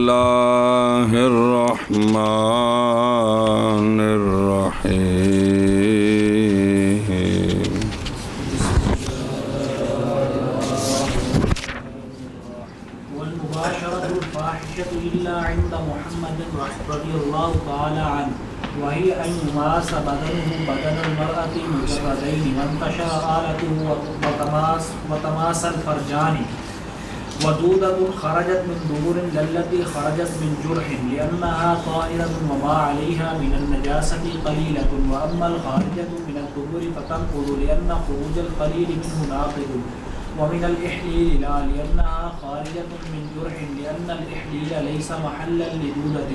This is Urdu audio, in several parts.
اللہ الرحمن الرحیم والمباشرة الفاحشة إلا عند محمد رضي الله تعالى عنه وهي أن يماس بدنه بدن المرأة مجردين وانتشر آلته وتماس الفرجان ودودة خرجت من دبر التي خرجت من جرح لأنها طائرة وما عليها من النجاسة قليلة وأما الخارجة من الدبر فتنقض لأن خروج القليل منه ناقض ومن الإحليل لا لأنها خارجة من جرح لأن الإحليل ليس محلا لدودة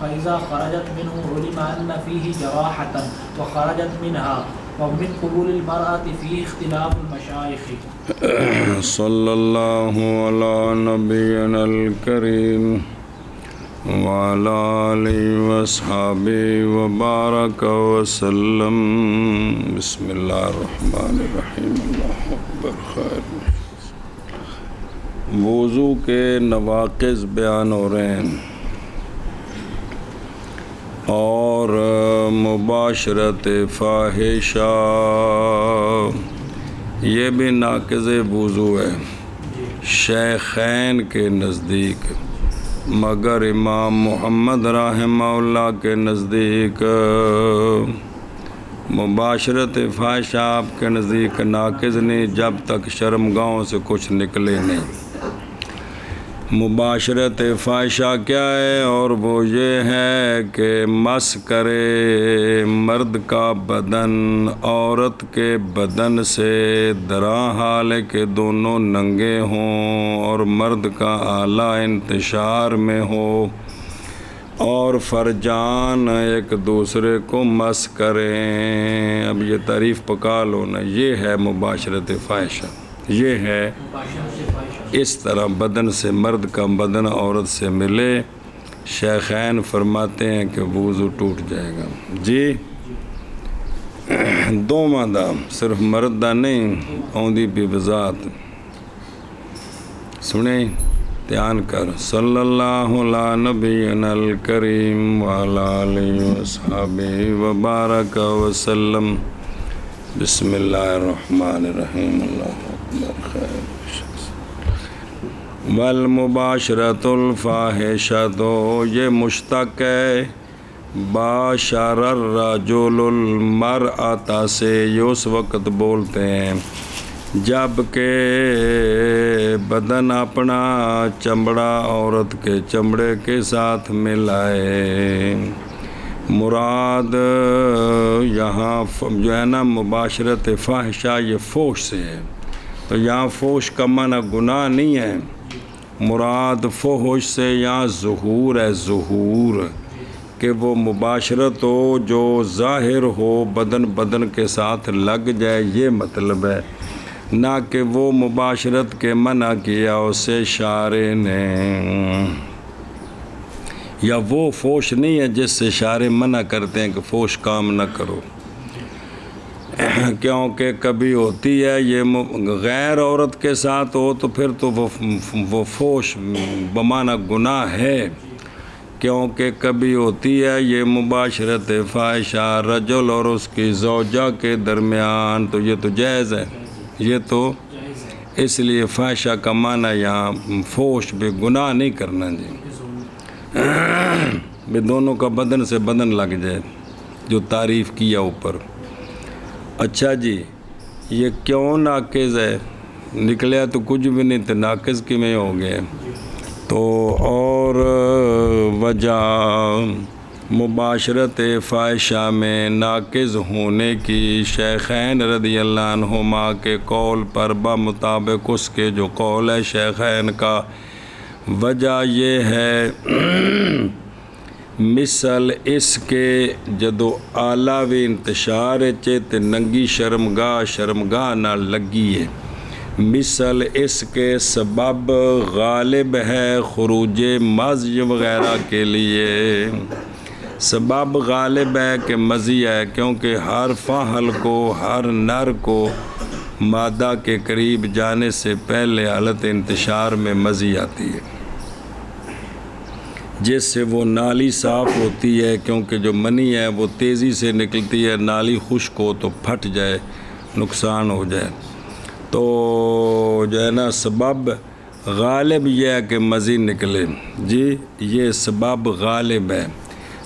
فإذا خرجت منه علم أن فيه جراحة وخرجت منها ومن قبول المرأة فيه اختلاف المشايخ صلی اللہ علی نبینا الکریم وعلی آلہ واصحابہ وبارک وسلم بسم اللہ الرحمن الرحیم اللہ اکبر خیر وضو کے نواقض بیان ہو رہے ہیں اور مباشرت فاحشہ یہ بھی ناقض وضو ہے شیخین کے نزدیک، مگر امام محمد رحمہ اللہ کے نزدیک مباشرت فاحشہ آپ کے نزدیک ناقض نہیں جب تک شرمگاہوں سے کچھ نکلے نہیں۔ مباشرت فاحشہ کیا ہے؟ اور وہ یہ ہے کہ مس کرے مرد کا بدن عورت کے بدن سے درا حال ہے کہ دونوں ننگے ہوں اور مرد کا اعلیٰ انتشار میں ہو اور فرجان ایک دوسرے کو مس کریں۔ اب یہ تعریف پکا لو نا، یہ ہے مباشرت فاحشہ، یہ ہے اس طرح بدن سے مرد کا بدن عورت سے ملے، شیخین فرماتے ہیں کہ وضو ٹوٹ جائے گا۔ جی دو مادہ صرف مرد دا نہیں اوندی بھی بذات سنیں دھیان کر۔ صلی اللہ علی نبینا الکریم وعلی آلہ وصحبہ وبارک وسلم بسم اللہ الرحمن الرحیم اللہ اکبر خیر۔ والمباشرۃ الفاحشۃ یہ مشتق ہے باشر الرجل المرأۃ سے، یہ اس وقت بولتے ہیں جب کہ بدن اپنا چمڑا عورت کے چمڑے کے ساتھ ملائے۔ مراد یہاں جو ہے نا مباشرت فاحشہ یہ فوش سے ہے، تو یہاں فوش کا معنی گناہ نہیں ہے، مراد فحش سے یہاں ظہور ہے، ظہور کہ وہ مباشرت ہو جو ظاہر ہو، بدن کے ساتھ لگ جائے، یہ مطلب ہے، نہ کہ وہ مباشرت کے منع کیا اسے شارع نے، یا وہ فوش نہیں ہے جس سے شارع منع کرتے ہیں کہ فوش کام نہ کرو، کیونکہ کبھی ہوتی ہے یہ غیر عورت کے ساتھ ہو تو پھر تو وہ فوش بمعنی گناہ ہے، کیونکہ کبھی ہوتی ہے یہ مباشرت فاحشہ رجل اور اس کی زوجہ کے درمیان، تو یہ تو جائز ہے، یہ تو اس لیے فاحشہ کا معنی یہاں فوش بھی گناہ نہیں کرنا جی، بھی دونوں کا بدن سے بدن لگ جائے جو تعریف کیا اوپر۔ اچھا جی یہ کیوں ناقض ہے؟ نکلیا تو کچھ بھی نہیں تو ناقض کی میں ہو گئے، تو اور وجہ مباشرت فاحشہ میں ناقض ہونے کی شیخین رضی اللہ عنہما کے قول پر بمطابق اس کے جو قول ہے شیخین کا، وجہ یہ ہے مثل اس کے جدو آلہ و انتشار چیت ننگی شرمگاہ نہ لگی ہے، مثل اس کے سبب غالب ہے خروج مزی وغیرہ کے لیے، سبب غالب ہے کہ مزی ہے، کیونکہ ہر فاحل کو ہر نر کو مادہ کے قریب جانے سے پہلے حالت انتشار میں مزی آتی ہے۔ جس سے وہ نالی صاف ہوتی ہے، کیونکہ جو منی ہے وہ تیزی سے نکلتی ہے، نالی خشک ہو تو پھٹ جائے، نقصان ہو جائے، تو جو ہے نا سبب غالب یہ ہے کہ مزی نکلے، جی یہ سبب غالب ہے،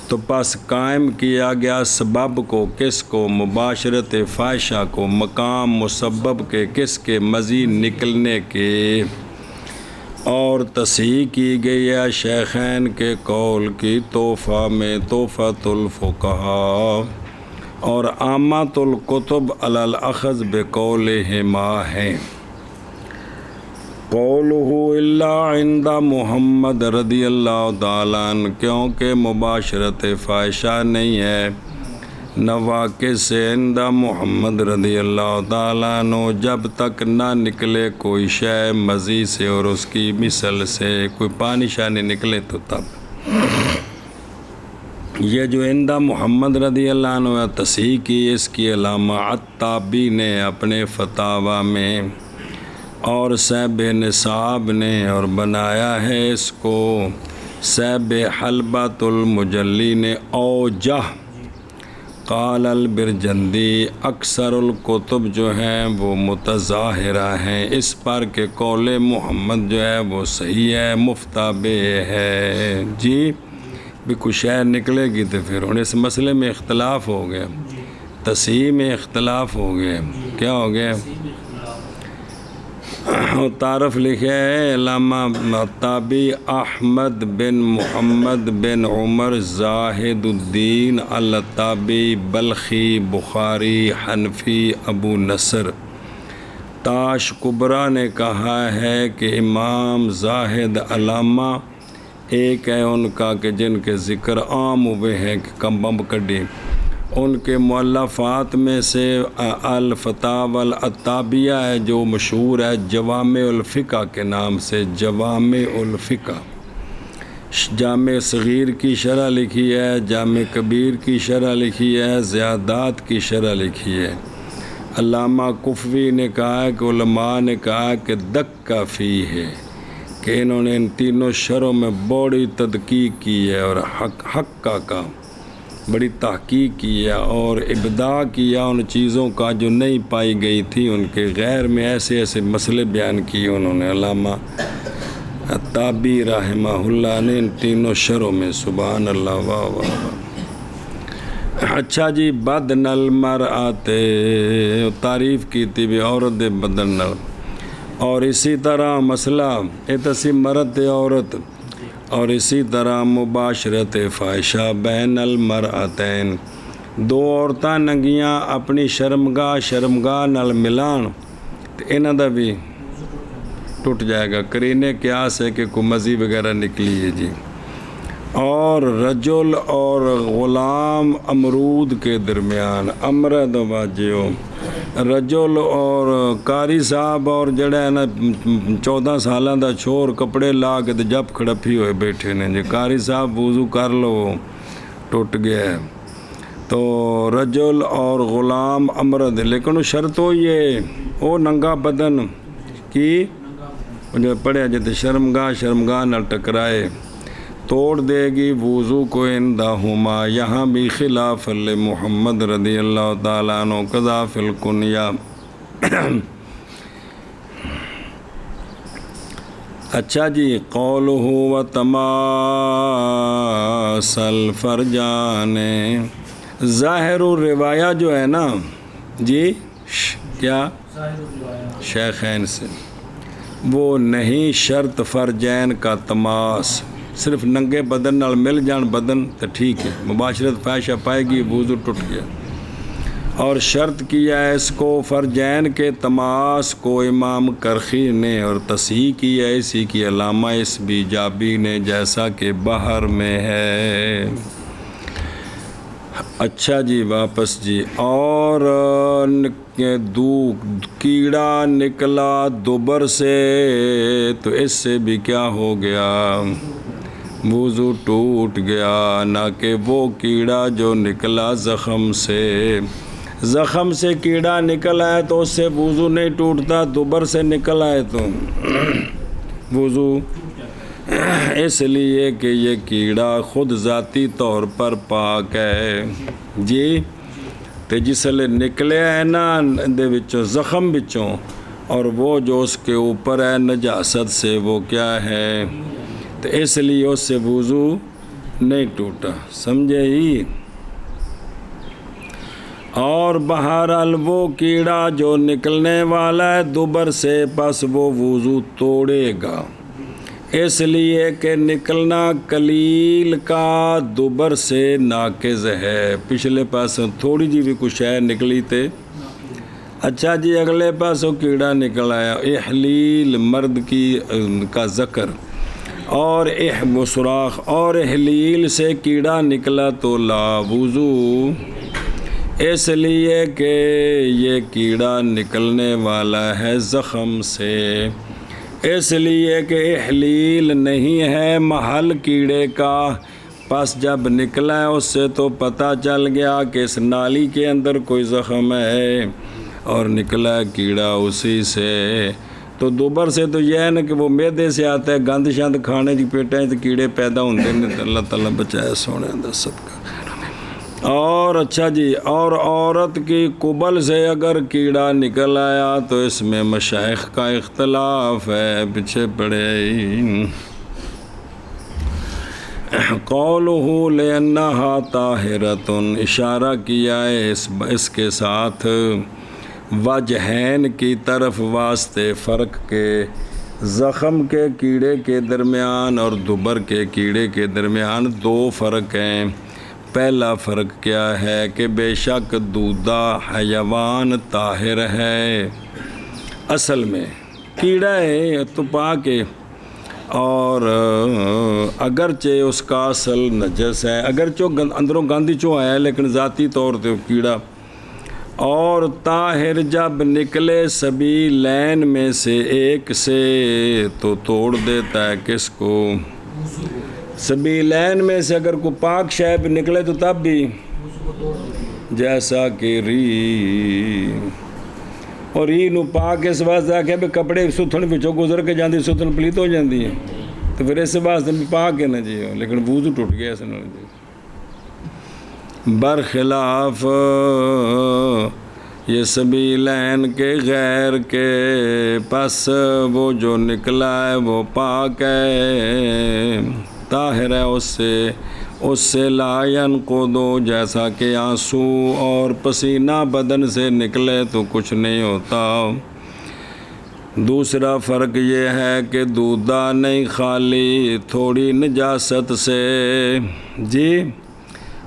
تو پس قائم کیا گیا سبب کو، کس کو؟ مباشرت فاحشہ کو، مقام مسبب کے، کس کے؟ مزی نکلنے کے، اور تصحیح کی گئی ہے شیخین کے قول کی تحفہ میں، تحفۃ الفقہاء، اور عامۃ الکتب علی الاخذ بقولہما ہے۔ قولہ الا عند محمد رضی اللہ تعالیٰ عنہ، کیونکہ مباشرت فاحشہ نہیں ہے نواقص سے عند محمد رضی اللہ تعالیٰ عنہ، جب تک نہ نکلے کوئی شے مزی سے اور اس کی مثل سے، کوئی پانی شانی نکلے تو تب۔ یہ جو عند محمد رضی اللہ عنہ تصحیح کی، اس کی علامہ عطابی نے اپنے فتاوی میں، اور صاحب نصاب نے، اور بنایا ہے اس کو صاحب حلبۃ المجلی نے اوجہ۔ قال البرجندی، اکثر الکتب جو ہیں وہ متظاہرہ ہیں اس پر کہ قول محمد جو ہے وہ صحیح ہے، مفتابع ہے، جی بھی کچھ شے نکلے گی تو پھر اس مسئلے میں اختلاف ہو گیا، تصحیح میں اختلاف ہو گیا، کیا ہو گیا؟ تعارف لکھے ہے علامہ عطابی احمد بن محمد بن عمر زاہد الدین العطابی بلخی بخاری حنفی ابو نصر تاش کبرا نے کہا ہے کہ امام زاہد علامہ ایک ہے ان کا کہ جن کے ذکر عام ہوئے ہیں کہ کم بم کڈی، ان کے مؤلفات میں سے الفتاوی العطابیہ ہے جو مشہور ہے جوامع الفقہ کے نام سے، جوامع الفقہ، جامع صغیر کی شرح لکھی ہے، جامع کبیر کی شرح لکھی ہے، زیادات کی شرح لکھی ہے۔ علامہ کفوی نے کہا ہے کہ علماء نے کہا کہ دکہ فی ہے، کہ انہوں نے ان تینوں شرحوں میں بڑی تدقیق کی ہے اور حق کا بڑی تحقیق کی ہے اور ابداع کیا ان چیزوں کا جو نہیں پائی گئی تھی، ان کے غیر میں ایسے ایسے مسئلے بیان کیے انہوں نے علامہ عطابی رحمہ اللہ نے ان تینوں شرحوں میں، سبحان اللہ، واہ واہ واہ۔ اچھا جی، بدن المرأۃ تعریف کی تھی بھی عورت بدن نال، اور اسی طرح مسئلہ اتسی مرد عورت، اور اسی طرح مباشرت فاحشہ بین المرأتین، دو عورتاں ننگیاں اپنی شرمگاہ نال ملان تو انہاں دا بھی ٹوٹ جائے گا، کرینے قیاس ہے کہ کوئی مزی وغیرہ نکلی ہے جی۔ اور رجل اور غلام امرود کے درمیان، امرد واجیو، رجل اور قاری صاحب اور جڑا ہے نا 14 سالاں دا چھوڑ کپڑے لا کے تے جب کھڑپی ہوئے بیٹھے نے جی، قاری صاحب وضو کر لو ٹوٹ گیا ہے، تو رجل اور غلام امرد، لیکن شرط ہو یہ او ننگا بدن کی جو پڑھیا جاتے شرمگاہ نہ ٹکرائے، توڑ دے گی وضو کو اندہما، یہاں بھی خلاف محمد رضی اللہ تعالیٰ عنہ قضا فی الکنیہ۔ اچھا جی، قولہ و تماس الفرجان، ظاہر الروایہ جو ہے نا جی، کیا شیخین سے وہ نہیں شرط فرجین کا تماس، صرف ننگے بدن نال مل جان بدن تو ٹھیک ہے، مباشرت فاحشہ پائے گی وضو ٹوٹ گیا، اور شرط کیا ہے اس کو فرجین کے تماس کو امام کرخی نے، اور تصحیح کی ہے اسی کی علامہ اس بیجابی نے، جیسا کہ بحر میں ہے۔ اچھا جی، واپس جی، اور کیڑا نکلا دوبر سے تو اس سے بھی کیا ہو گیا؟ وضو ٹوٹ گیا، نہ کہ وہ کیڑا جو نکلا زخم سے، زخم سے کیڑا نکل آئے تو اس سے وضو نہیں ٹوٹتا، دوبر سے نکل آئے تو وضو اس لیے کہ یہ کیڑا خود ذاتی طور پر پاک ہے جی تے جسلے نکلے ہے نا دے وچوں زخم وچوں اور وہ جو اس کے اوپر ہے نجاست سے وہ کیا ہے تو اس لیے اس سے وضو نہیں ٹوٹا سمجھے ہی اور بہرحال وہ کیڑا جو نکلنے والا ہے دوبر سے پس وہ وضو توڑے گا اس لیے کہ نکلنا قلیل کا دوبر سے ناقض ہے پچھلے پاسوں تھوڑی جی بھی کچھ ہے نکلی تے اچھا جی اگلے پاسوں کیڑا نکل آیا احلیل مرد کا ذکر اور وہ سوراخ اور احلیل سے کیڑا نکلا تو لا وضو اس لیے کہ یہ کیڑا نکلنے والا ہے زخم سے اس لیے کہ احلیل نہیں ہے محل کیڑے کا پس جب نکلا ہے اس سے تو پتہ چل گیا کہ اس نالی کے اندر کوئی زخم ہے اور نکلا ہے کیڑا اسی سے تو دوبر سے تو یہ ہے نا کہ وہ معدے سے آتا ہے گند شند کھانے کی پیٹیں تو کیڑے پیدا ہوتے ہیں اللہ تعالیٰ بچائے سونے دا صدقہ اور اچھا جی اور عورت کی قبل سے اگر کیڑا نکل آیا تو اس میں مشائخ کا اختلاف ہے پیچھے پڑے قولہ لأنہا طاہرۃ اشارہ کیا ہے اس کے ساتھ وجہین کی طرف واسطے فرق کے زخم کے کیڑے کے درمیان اور دوبر کے کیڑے کے درمیان دو فرق ہیں پہلا فرق کیا ہے کہ بے شک دودہ حیوان طاہر ہے اصل میں کیڑا ہے تو پاک ہے اور اگرچہ اس کا اصل نجس ہے اگرچہ اندروں گاندھی چو آیا ہے لیکن ذاتی طور پہ کیڑا اور طاہر جب نکلے سبھی لین میں سے ایک سے تو توڑ دیتا ہے کس کو سبھی لین میں سے اگر کوئی پاک شیب نکلے تو تب بھی جیسا کہ ری اور ری نو پاک اس واسطے آکھے بھی کپڑے ستھن پچھو گزر کے جاندی ستھن پلیت ہو جاندی ہیں تو پھر اس واسطے بھی پاک ہے نا جی لیکن وضو ٹوٹ گیا اس نے جی برخلاف یہ سبھی لین کے غیر کے پس وہ جو نکلا ہے وہ پاک ہے طاہر ہے اس سے لا ینقضو جیسا کہ آنسو اور پسینہ بدن سے نکلے تو کچھ نہیں ہوتا دوسرا فرق یہ ہے کہ دودہ نہیں خالی تھوڑی نجاست سے جی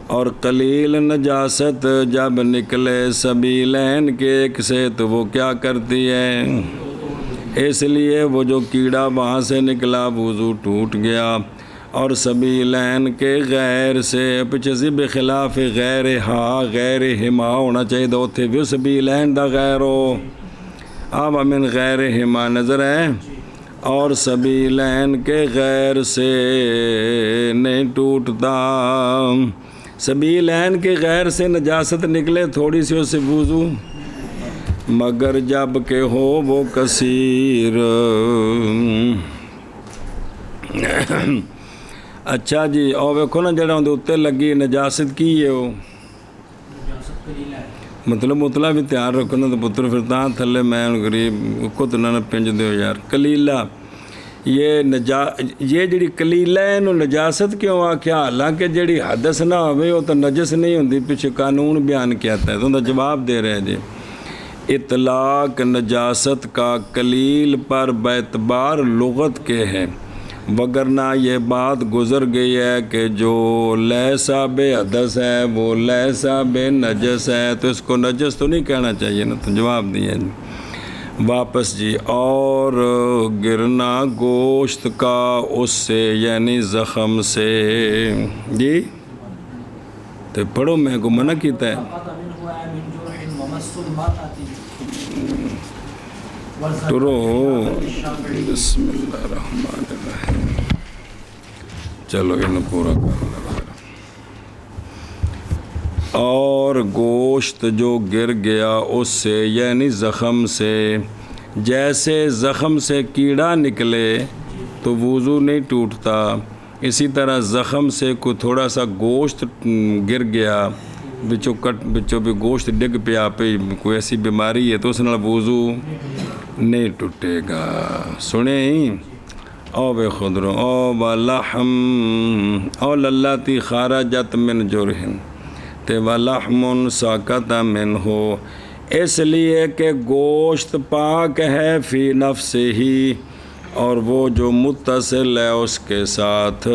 اور قلیل نجاست جب نکلے سبھی لین کے ایک سے تو وہ کیا کرتی ہے اس لیے وہ جو کیڑا وہاں سے نکلا وضو ٹوٹ گیا اور سبھی لین کے غیر سے پیچھے سے بخلاف غیر غیر ہما ہونا چاہیے دو تھے بھی سبھی لین دا غیر ہو اب امن غیر ہما نظر ہے اور سبھی لین کے غیر سے نہیں ٹوٹتا سبھی لین کے غیر سے نجاست نکلے تھوڑی سی اس سے وضو مگر جب کہ ہو وہ کثیر اچھا جی اور ویکھو نا جڑا اندر اتنے لگی نجاست کی ہے وہ مطلب بھی تیار رکھو نا تو پتر پھر تاں تھلے میں غریب کو تو نہ پنج دیو یار کلیلہ یہ جڑی کلیلہ ہے انہوں نجاست کیوں آکھیا حالانکہ جڑی حدث نہ ہوئے وہ تو نجس نہیں ہوندی پیچھے قانون بیان کیا ہے تو انہوں جواب دے رہے جی اطلاق نجاست کا کلیل پر باعتبار لغت کے ہے وگرنہ یہ بات گزر گئی ہے کہ جو لیسا بے حدث ہے وہ لیسا بے نجس ہے تو اس کو نجس تو نہیں کہنا چاہیے نا تو جواب دیا جی واپس جی اور گرنا گوشت کا اس سے یعنی زخم سے جی تو پڑھو میں کو منع کیتا ہے ٹرو بسم اللہ الرحمن الرحیم چلو انہوں پورا کر اور گوشت جو گر گیا اس سے یعنی زخم سے جیسے زخم سے کیڑا نکلے تو وضو نہیں ٹوٹتا۔ اسی طرح زخم سے کوئی تھوڑا سا گوشت گر گیا، بچوں بھی گوشت ڈگ پیا پہ، کوئی ایسی بیماری ہے تو اس نال وضو نہیں ٹوٹے گا۔ سنیں او بے خدرو او باللحم او للاتی خارجت من جرہن تے واللحم ساکت من ہو، اس لیے کہ گوشت پاک ہے فی نفس ہی، اور وہ جو متصل ہے اس کے ساتھ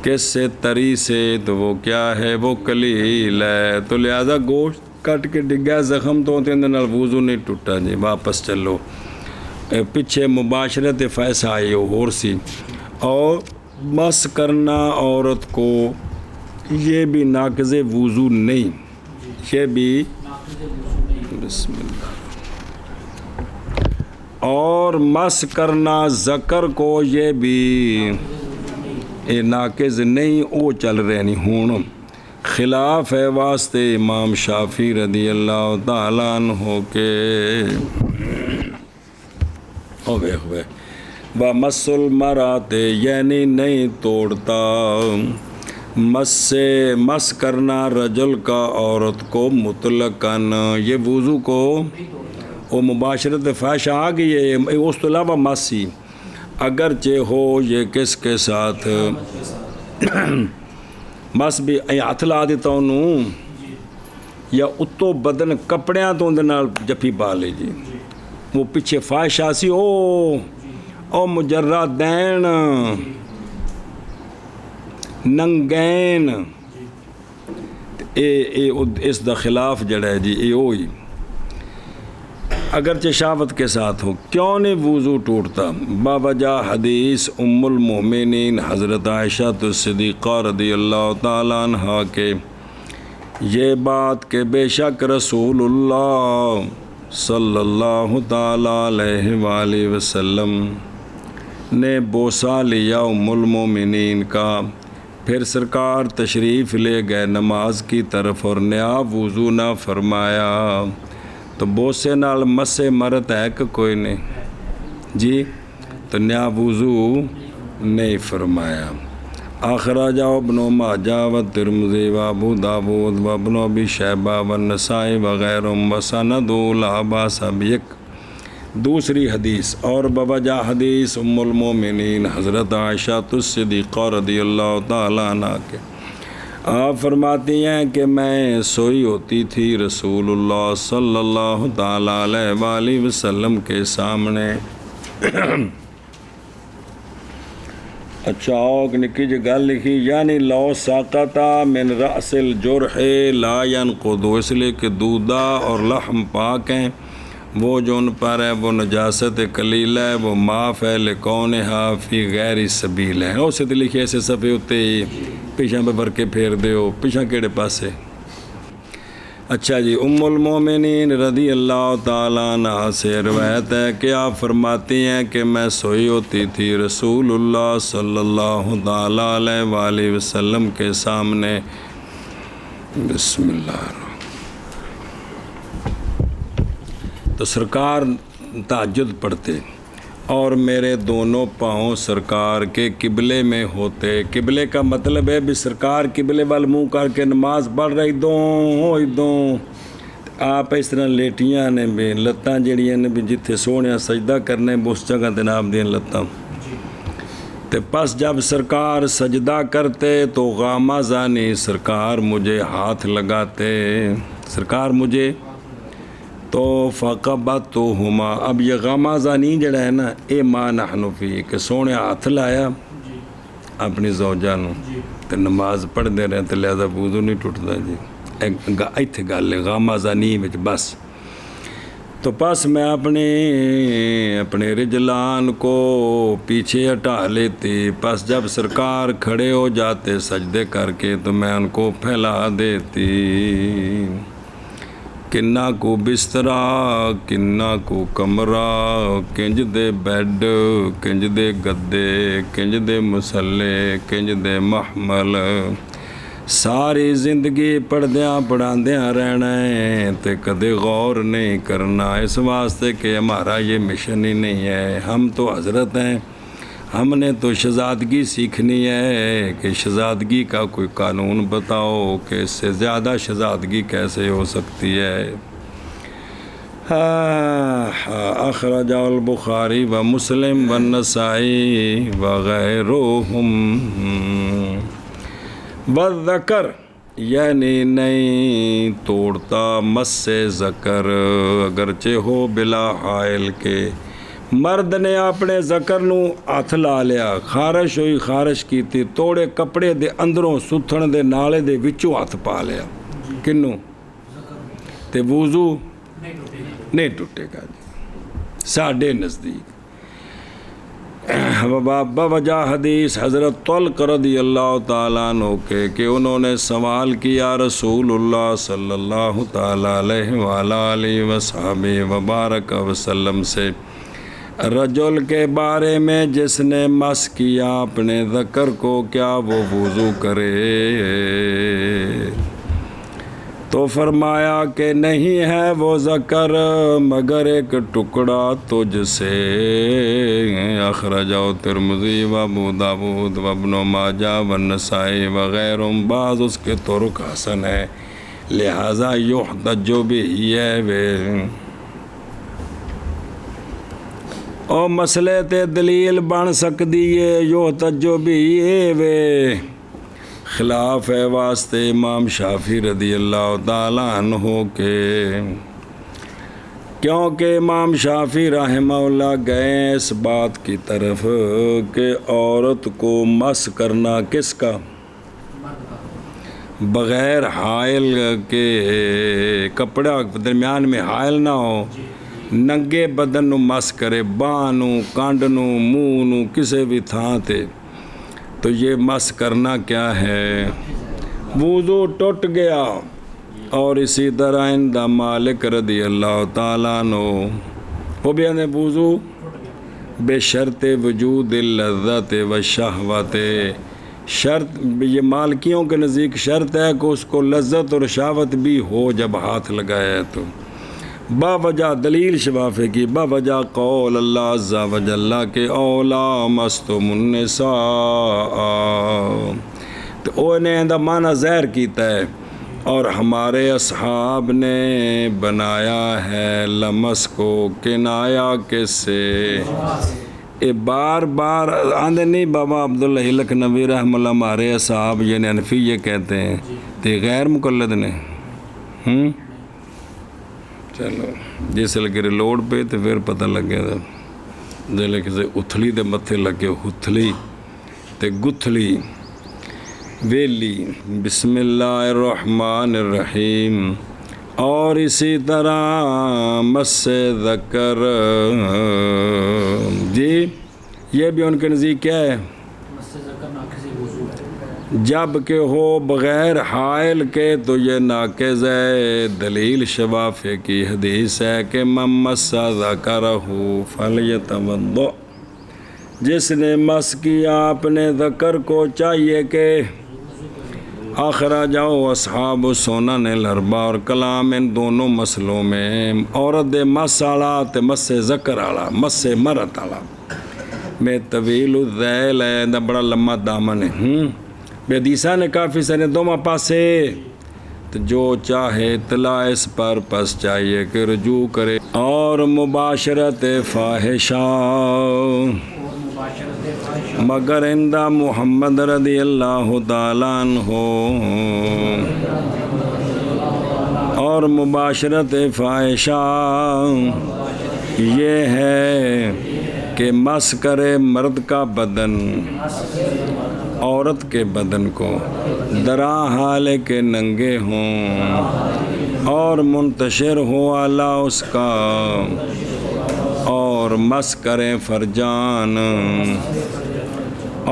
کس سے تری سے، تو وہ کیا ہے، وہ قلیل ہے، تو لہذا گوشت کٹ کے ڈگیا زخم تو ہوتے ہیں نال وضو نہیں ٹوٹا جی۔ واپس چلو، پیچھے مباشرت فیصلہ آئی اور سی، اور مس کرنا عورت کو یہ بھی ناقض وضو نہیں، یہ بھی بسم اللہ، اور مس کرنا ذکر کو یہ بھی یہ ناقض نہیں، وہ چل رہے نہیں ہوں، خلاف ہے واسطے امام شافعی رضی اللہ تعالیٰ عنہ کے۔ او بیخ بے وَمَسُّ الْمَرَاتِ یعنی نہیں توڑتا، مس کرنا رجل کا عورت کو مطلقاً، یہ وضو کو وہ مباشرت فحش آ گئی ہے، اس تو علاوہ مسی اگرچہ ہو یہ کس کے ساتھ، مس بھی ہاتھ لا دیتا انہوں یا اتو بدن کپڑیاں تو اندر نال جفی پا لے جی، وہ پیچھے فحش آسی او مجردین ننگین، اس دا خلاف جڑا ہے جی، ہوئی اگرچہ شہوت کے ساتھ ہو، کیوں نہیں وضو ٹوٹتا؟ باوجہ حدیث ام المومنین حضرت عائشہ صدیقہ رضی اللہ تعالیٰ عنہ کے یہ بات کہ بے شک رسول اللہ صلی اللہ تعالیٰ علیہ وآلہ وسلم نے بوسہ لیا ام المومنین کا، پھر سرکار تشریف لے گئے نماز کی طرف اور نیا وضو نہ فرمایا، تو بوسے نال مسے مرت ہے کہ کوئی نہیں جی، تو نیا وضو نہیں فرمایا۔ اخرجہ ابن ماجہ والترمذی وابو داود وابن ابی شیبہ والنسائی وغیرہم وسندہ لا باس بہ۔ دوسری حدیث اور بوجہ حدیث ام المومنین حضرت عائشہ صدیقہ رضی اللہ تعالیٰ عنہ کے، آپ فرماتی ہیں کہ میں سوئی ہوتی تھی رسول اللہ صلی اللہ تعالیٰ علیہ وآلہ وسلم کے سامنے۔ اچھا اوک نکی جی گل لکھی، یعنی لو ساقطا من رأس الجرح لا ينقض، اس لیے کہ دودہ اور لحم پاک ہیں، وہ جو ان پر ہے وہ نجاست قلیل ہے، وہ معاف ہے لکونہا فی غیر سبیل ہے۔ اسے تو لکھے ایسے صفحے ہوتے ہی پیچھا پہ بھر کے پھیر دے ہو، پیچھا کیڑے پاسے۔ اچھا جی، ام المومنین رضی اللہ تعالیٰ عنہ سے روایت ہے کہ آپ فرماتی ہیں کہ میں سوئی ہوتی تھی رسول اللہ صلی اللہ تعالیٰ علیہ وآلہ وسلم کے سامنے، بسم اللہ، تو سرکار تہجد پڑھتے اور میرے دونوں پاؤں سرکار کے قبلے میں ہوتے۔ قبلے کا مطلب ہے بھی سرکار قبلے وال منہ کر کے نماز پڑھ رہی ادوں آپ اس طرح لیٹیاں نے بھی لتاں جڑیاں نے بھی جتھے سونے سجدہ کرنے اس جگہ جناب دیں لتاں، تے پس جب سرکار سجدہ کرتے تو غامزانی سرکار مجھے ہاتھ لگاتے، سرکار مجھے تو فقبتہما، اب یہ غامزانی جڑا ہے نا اے ما نحن فی، کہ سونے ہاتھ لایا اپنی زوجہ نو تے نماز پڑھ دے رہے تے لہذا وضو نہیں ٹوٹتا جی، ایتھے گل ہے غامزانی وچ بس۔ تو پس میں اپنے رجلان کو پیچھے ہٹا لیتی، پس جب سرکار کھڑے ہو جاتے سجدے کر کے تو میں ان کو پھیلا دیتی، کنہ کو بسترا کنہ کو کمرہ، کنج دے بیڈ کنج دے گدے کنج دے مسلے کنج دے محمل، ساری زندگی پڑھدیاں پڑھاندیاں رہنا ہے تے کدے غور نہیں کرنا، اس واسطے کہ ہمارا یہ مشن ہی نہیں ہے، ہم تو حضرت ہیں ہم نے تو شہزادگی سیکھنی ہے کہ شہزادگی کا کوئی قانون بتاؤ کہ اس سے زیادہ شہزادگی کیسے ہو سکتی ہے۔ اخرجہ البخاری و مسلم و نسائی وغیرہم۔ والذکر یعنی نہیں توڑتا مس ذکر اگرچہ ہو بلا حائل کے، مرد نے اپنے ذکر نو ہاتھ لا لیا، خارش ہوئی، خارش کیتی، توڑے کپڑے دے اندروں ستھن دے نالے دے وچوں ہاتھ پا لیا، کنوں تے وضو نہیں ٹوٹے گا جی ساڈے نزدیک۔ بوجہ حدیث حضرت طلق رضی اللہ تعالیٰ عنہ کے کہ انہوں نے سوال کیا رسول اللہ صلی اللہ تعالیٰ علیہ وآلہ وصحبہ وبارک وسلم سے رجل کے بارے میں جس نے مس کیا اپنے ذکر کو، کیا وہ وضو کرے؟ تو فرمایا کہ نہیں ہے وہ ذکر مگر ایک ٹکڑا تجھ سے۔ اخرجہ ترمذی و ابو داود و ابن ماجہ و نسائی وغیرہم، بعض اس کے طرق حسن ہے لہذا یحتج بہ ہے او مسئلے تے دلیل بن سکدی ہے، یحتج بہ وے خلاف ہے واسطے امام شافعی رضی اللہ تعالیٰ عنہ کے، کیونکہ امام شافعی رحمہ اللہ گئے اس بات کی طرف کہ عورت کو مس کرنا کس کا؟ بغیر حائل کے، کپڑا درمیان میں حائل نہ ہو، ننگے بدن نو مس کرے، باں نو، کانڈ نو، منہ نو، کسے بھی تھاں تے، تو یہ مس کرنا کیا ہے؟ وضو ٹوٹ گیا۔ اور اسی طرح عند مالک رضی اللہ تعالیٰ عنہ وہ بھی ہے وضو بے شرط وجود اللذت و شہوت، شرط یہ مالکیوں کے نزدیک شرط ہے کہ اس کو لذت اور شہوت بھی ہو جب ہاتھ لگایا ہے تو، باوجہ دلیل شفافے کی، باوجہ قول اللہ عز و جل کے اولا مستم النساء، تو انہیں دا معنی ظاہر کیتا ہے، اور ہمارے اصحاب نے بنایا ہے لمس کو کنایا کس سے؟ بار بار آندھے نہیں بابا عبداللہ لکھنوی رحمہ اللہ ہمارے اصحاب یعنی حنفی یہ کہتے ہیں تے غیر مقلد نے، چلو جس لگے لوڑ پہ تو پھر پتہ لگے دا جلے کسی اتھلی دے متھے لگے ہتھلی تے گتھلی ویلی۔ بسم اللہ الرحمن الرحیم۔ اور اسی طرح مس ذکر، جی یہ بھی ان کے نزدیک کیا ہے؟ جب کہ ہو بغیر حائل کے تو یہ ناقض ہے۔ دلیل شفافے کی حدیث ہے کہ من مس ذکرہ فلیتوضأ، جس نے مس کیا اپنے ذکر کو چاہیے کہ اخرجہ اصحاب سنن الاربعہ، اور کلام ان دونوں مسئلوں میں عورت دے مس آلا تے مس ذکر آلا، مس مرت آلا میں طویل الذیل ہے، دا بڑا لمبا دامن ہے، بے حدیثہ نے کافی سارے دوما پاسے، تو جو چاہے اطلاع اس پر پس چاہیے کہ رجوع کرے۔ اور مباشرت فاحشہ مگر اندہ محمد رضی اللہ تعالیٰ عنہ، اور مباشرت فاحشہ یہ ہے کہ مس کرے مرد کا بدن عورت کے بدن کو درا حال کے ننگے ہوں، اور منتشر ہو اعلیٰ اس کا، اور مس کریں فرجان،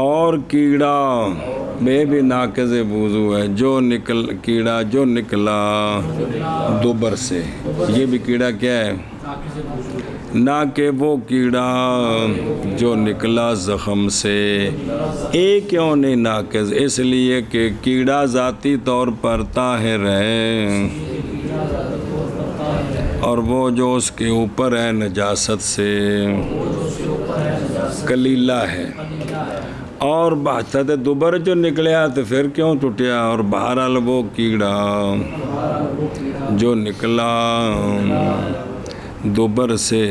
اور کیڑا میں بھی ناقض وضو ہے، جو کیڑا جو نکلا دوبر سے، یہ بھی کیڑا کیا ہے؟ نہ کہ وہ کیڑا جو نکلا زخم سے۔ ایک کیوں نہیں ناقض؟ اس لیے کہ کیڑا ذاتی طور پر طاہر ہے، اور وہ جو اس کے اوپر ہے نجاست سے، کلیلہ ہے، اور بہتت دوبر جو نکلیا تو پھر کیوں ٹوٹیا؟ اور بہرحال وہ کیڑا جو نکلا دوبر سے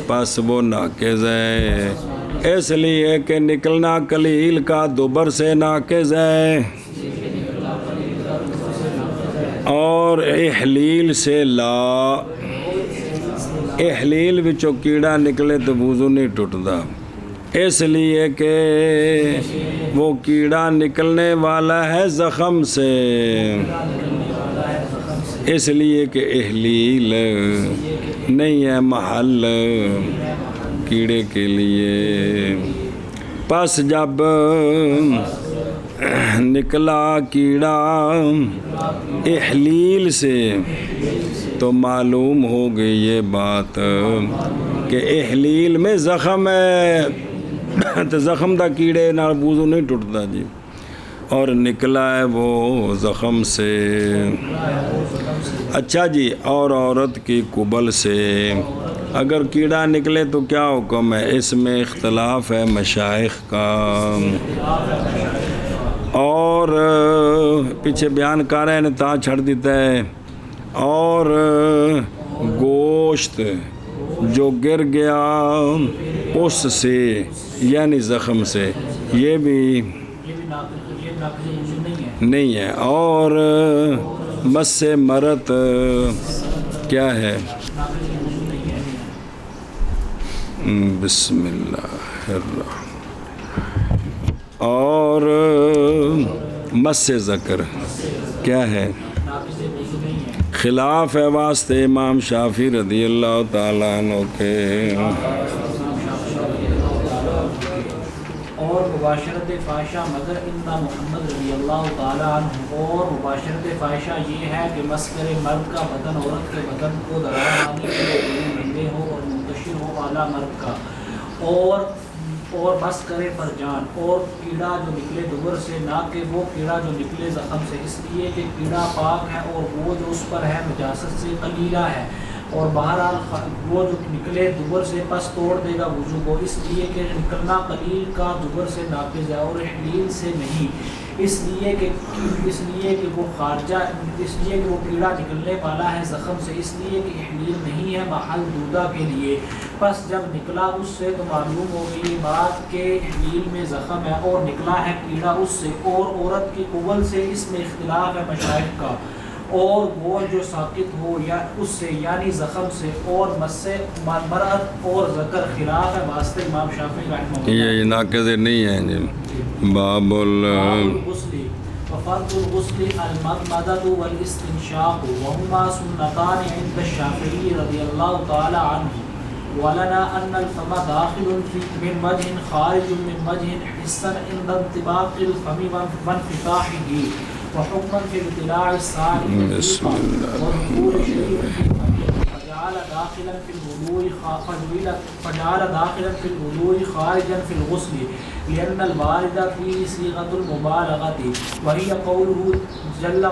پس وہ ناقص ہے، اس لیے کہ نکلنا کلیل کا دوبر سے ناقص ہے، اور احلیل سے لا، احلیل وچوں کیڑا نکلے تو وضو نہیں ٹوٹتا، اس لیے کہ وہ کیڑا نکلنے والا ہے زخم سے، اس لیے کہ احلیل نہیں ہے محل کیڑے کے لیے۔ پس جب نکلا کیڑا احلیل سے تو معلوم ہو گئی یہ بات کہ احلیل میں زخم ہے، تو زخم دا کیڑے نال وضو نہیں ٹوٹتا جی، اور نکلا ہے وہ زخم سے۔ اچھا جی، اور عورت کی قبل سے اگر کیڑا نکلے تو کیا حکم ہے؟ اس میں اختلاف ہے مشائخ کا، اور پیچھے بیان کر رہے ہیں تا چھڑ دیتا ہے، اور گوشت جو گر گیا اس سے یعنی زخم سے یہ بھی نہیں ہے، اور مس مرت کیا ہے؟ بسم اللہ الرحمن، اور مس ذکر کیا ہے؟ خلاف ہے واسطے امام شافعی رضی اللہ تعالیٰ عنہ کے۔ اور مباشرت فاحشہ مگر اندہ محمد رضی اللہ تعالیٰ عنہ، اور مباشرت فاحشہ یہ ہے کہ مسکر مرد کا بدن عورت کے بدن کو درامانی ننگے ہو اور منتشر ہو اعلیٰ مرد کا، اور بس کرے فرجان، اور کیڑا جو نکلے دبر سے، نہ کہ وہ کیڑا جو نکلے زخم سے، اس لیے کہ کیڑا پاک ہے اور وہ جو اس پر ہے نجاست سے قلیلہ ہے، اور بہرحال وہ جو نکلے دبر سے پس توڑ دے گا وضو کو، اس لیے کہ نکلنا قلیل کا دبر سے ناقص ہے اور احلیل سے نہیں، اس لیے کہ وہ خارجہ، اس لیے کہ وہ کیڑا نکلنے والا ہے زخم سے، اس لیے کہ احلیل نہیں ہے محل دودہ کے لیے۔ پس جب نکلا اس سے تو معلوم ہو گئی بات کہ احلیل میں زخم ہے اور نکلا ہے کیڑا اس سے، اور عورت کی قبل سے اس میں اختلاف ہے مشائخ کا، اور وہ جو ساقط ہو یا اس سے یعنی زخم سے، اور مس مرأت اور ذکر خلاف ہے واسطے امام شافعی رحمہ اللہ۔ یہ ناقص نہیں ہے جی۔ باب الغسل وفرض الغسل المضمضة والاستنشاق وهما سنتان عند الشافعي رضی اللہ تعالی عنہ، ولنا ان الفم داخل من وجه خارج من وجه حسا عند انطباق الفم وانفتاحه وحكما في ابتلاع السائل ودخول شيء في الفم فجعل داخلا في الوضوء خارجا في الغسل لأن الوارد فيه صيغة المبالغة وهي قوله جل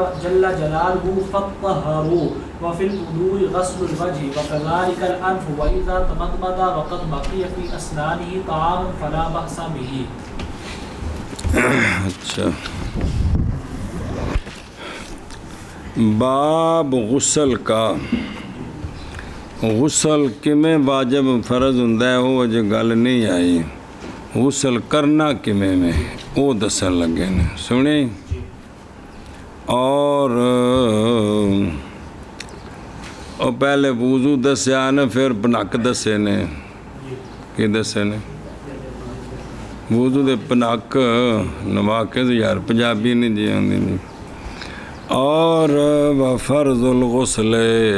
جلاله فطهروا، وفي الوضوء غسل الوجه وكذلك الأنف، وإذا تمضمض وقد بقي في أسنانه طعام فلا بأس به۔ اچھا، باب غسل کا، غسل کمیں واجب فرض ہوندا ہے وہ جو گل نہیں آئی، غسل کرنا کمیں میں وہ دسن لگے نے، سنیں۔ اور پہلے وضو دسیا نے، پھر پنک دسے نے، کی دسے نے؟ وضو دے پنک نواقض یار پنجابی نہیں جی آندی نہیں۔ اور فرض الغسل،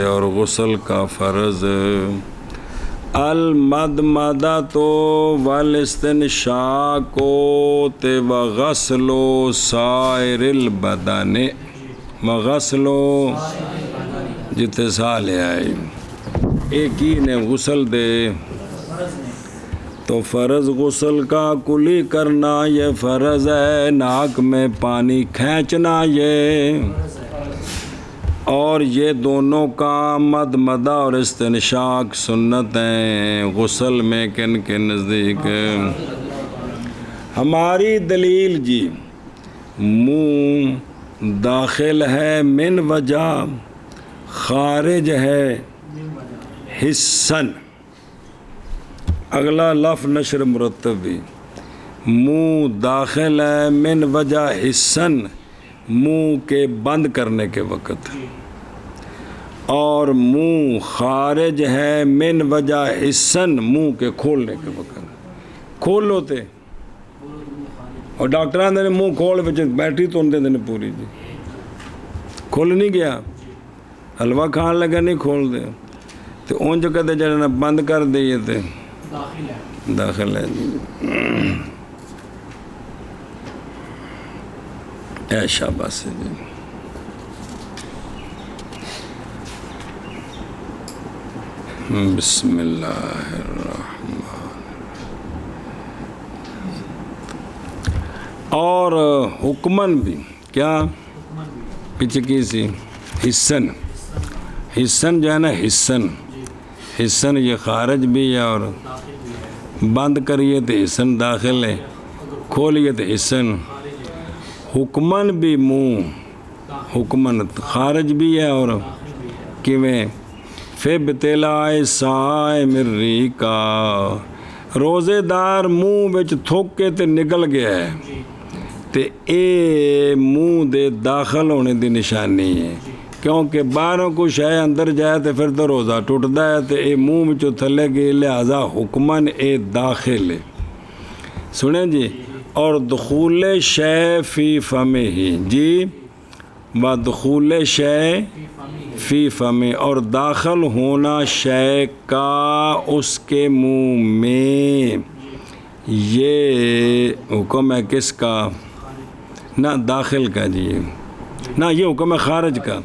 اور غسل کا فرض، المدمدہ تو والاستنشاق تے وغسل سائر البدن، وغسل جتے سا لے آئی، ایک ہی نے غسل دے تو فرض غسل کا کلی کرنا یہ فرض ہے، ناک میں پانی کھینچنا یہ، اور یہ دونوں کا مد مدہ اور استنشاق سنت ہیں غسل میں کن کے نزدیک؟ ہماری دلیل جی منہ داخل ہے من وجہ، خارج ہے حسن. اگلا لفظ نشر مرتب بھی، منہ داخل ہے من وجہ حسن، منہ کے بند کرنے کے وقت، اور منہ خارج ہے من وجہ حسن، منہ کے کھولنے کے وقت. کھول لوتے اور ڈاکٹران نے منہ کھول بچ بیٹری تو دے پوری جی، کھول نہیں گیا، حلوہ کھان لگا نہیں کھول دے تو اون جگہ تے جڑا بند کر دئیے تے داخل ہے جی. اے شاباش جی. بسم اللہ الرحمن. اور حکمن بھی کیا پیچھے کی سی حسن، حسن جو ہے نا حسن، حسن یہ خارج بھی ہے اور بند کریے تو حسن داخل ہے، کھولیے تو حسن. حکمن بھی منہ حکمن خارج بھی ہے اور کیویں فبتلائے سائم الریقا، روزے دار منہ وچ تھوک کے تے نکل گیا ہے تے اے منہ دے داخل ہونے دی نشانی ہے، کیونکہ باہروں کو شے اندر جائے تو پھر تو روزہ ٹوٹدا ہے تے اے منہ وچوں تھلے گئے، لہذا حکمن اے داخل ہے. سنیں جی. اور دخول شے فی فمہ جی، و دخول شے فی فمہ، اور داخل ہونا شے کا اس کے منہ میں، یہ حکم ہے کس کا؟ نہ داخل کا جی، نہ یہ حکم ہے خارج کا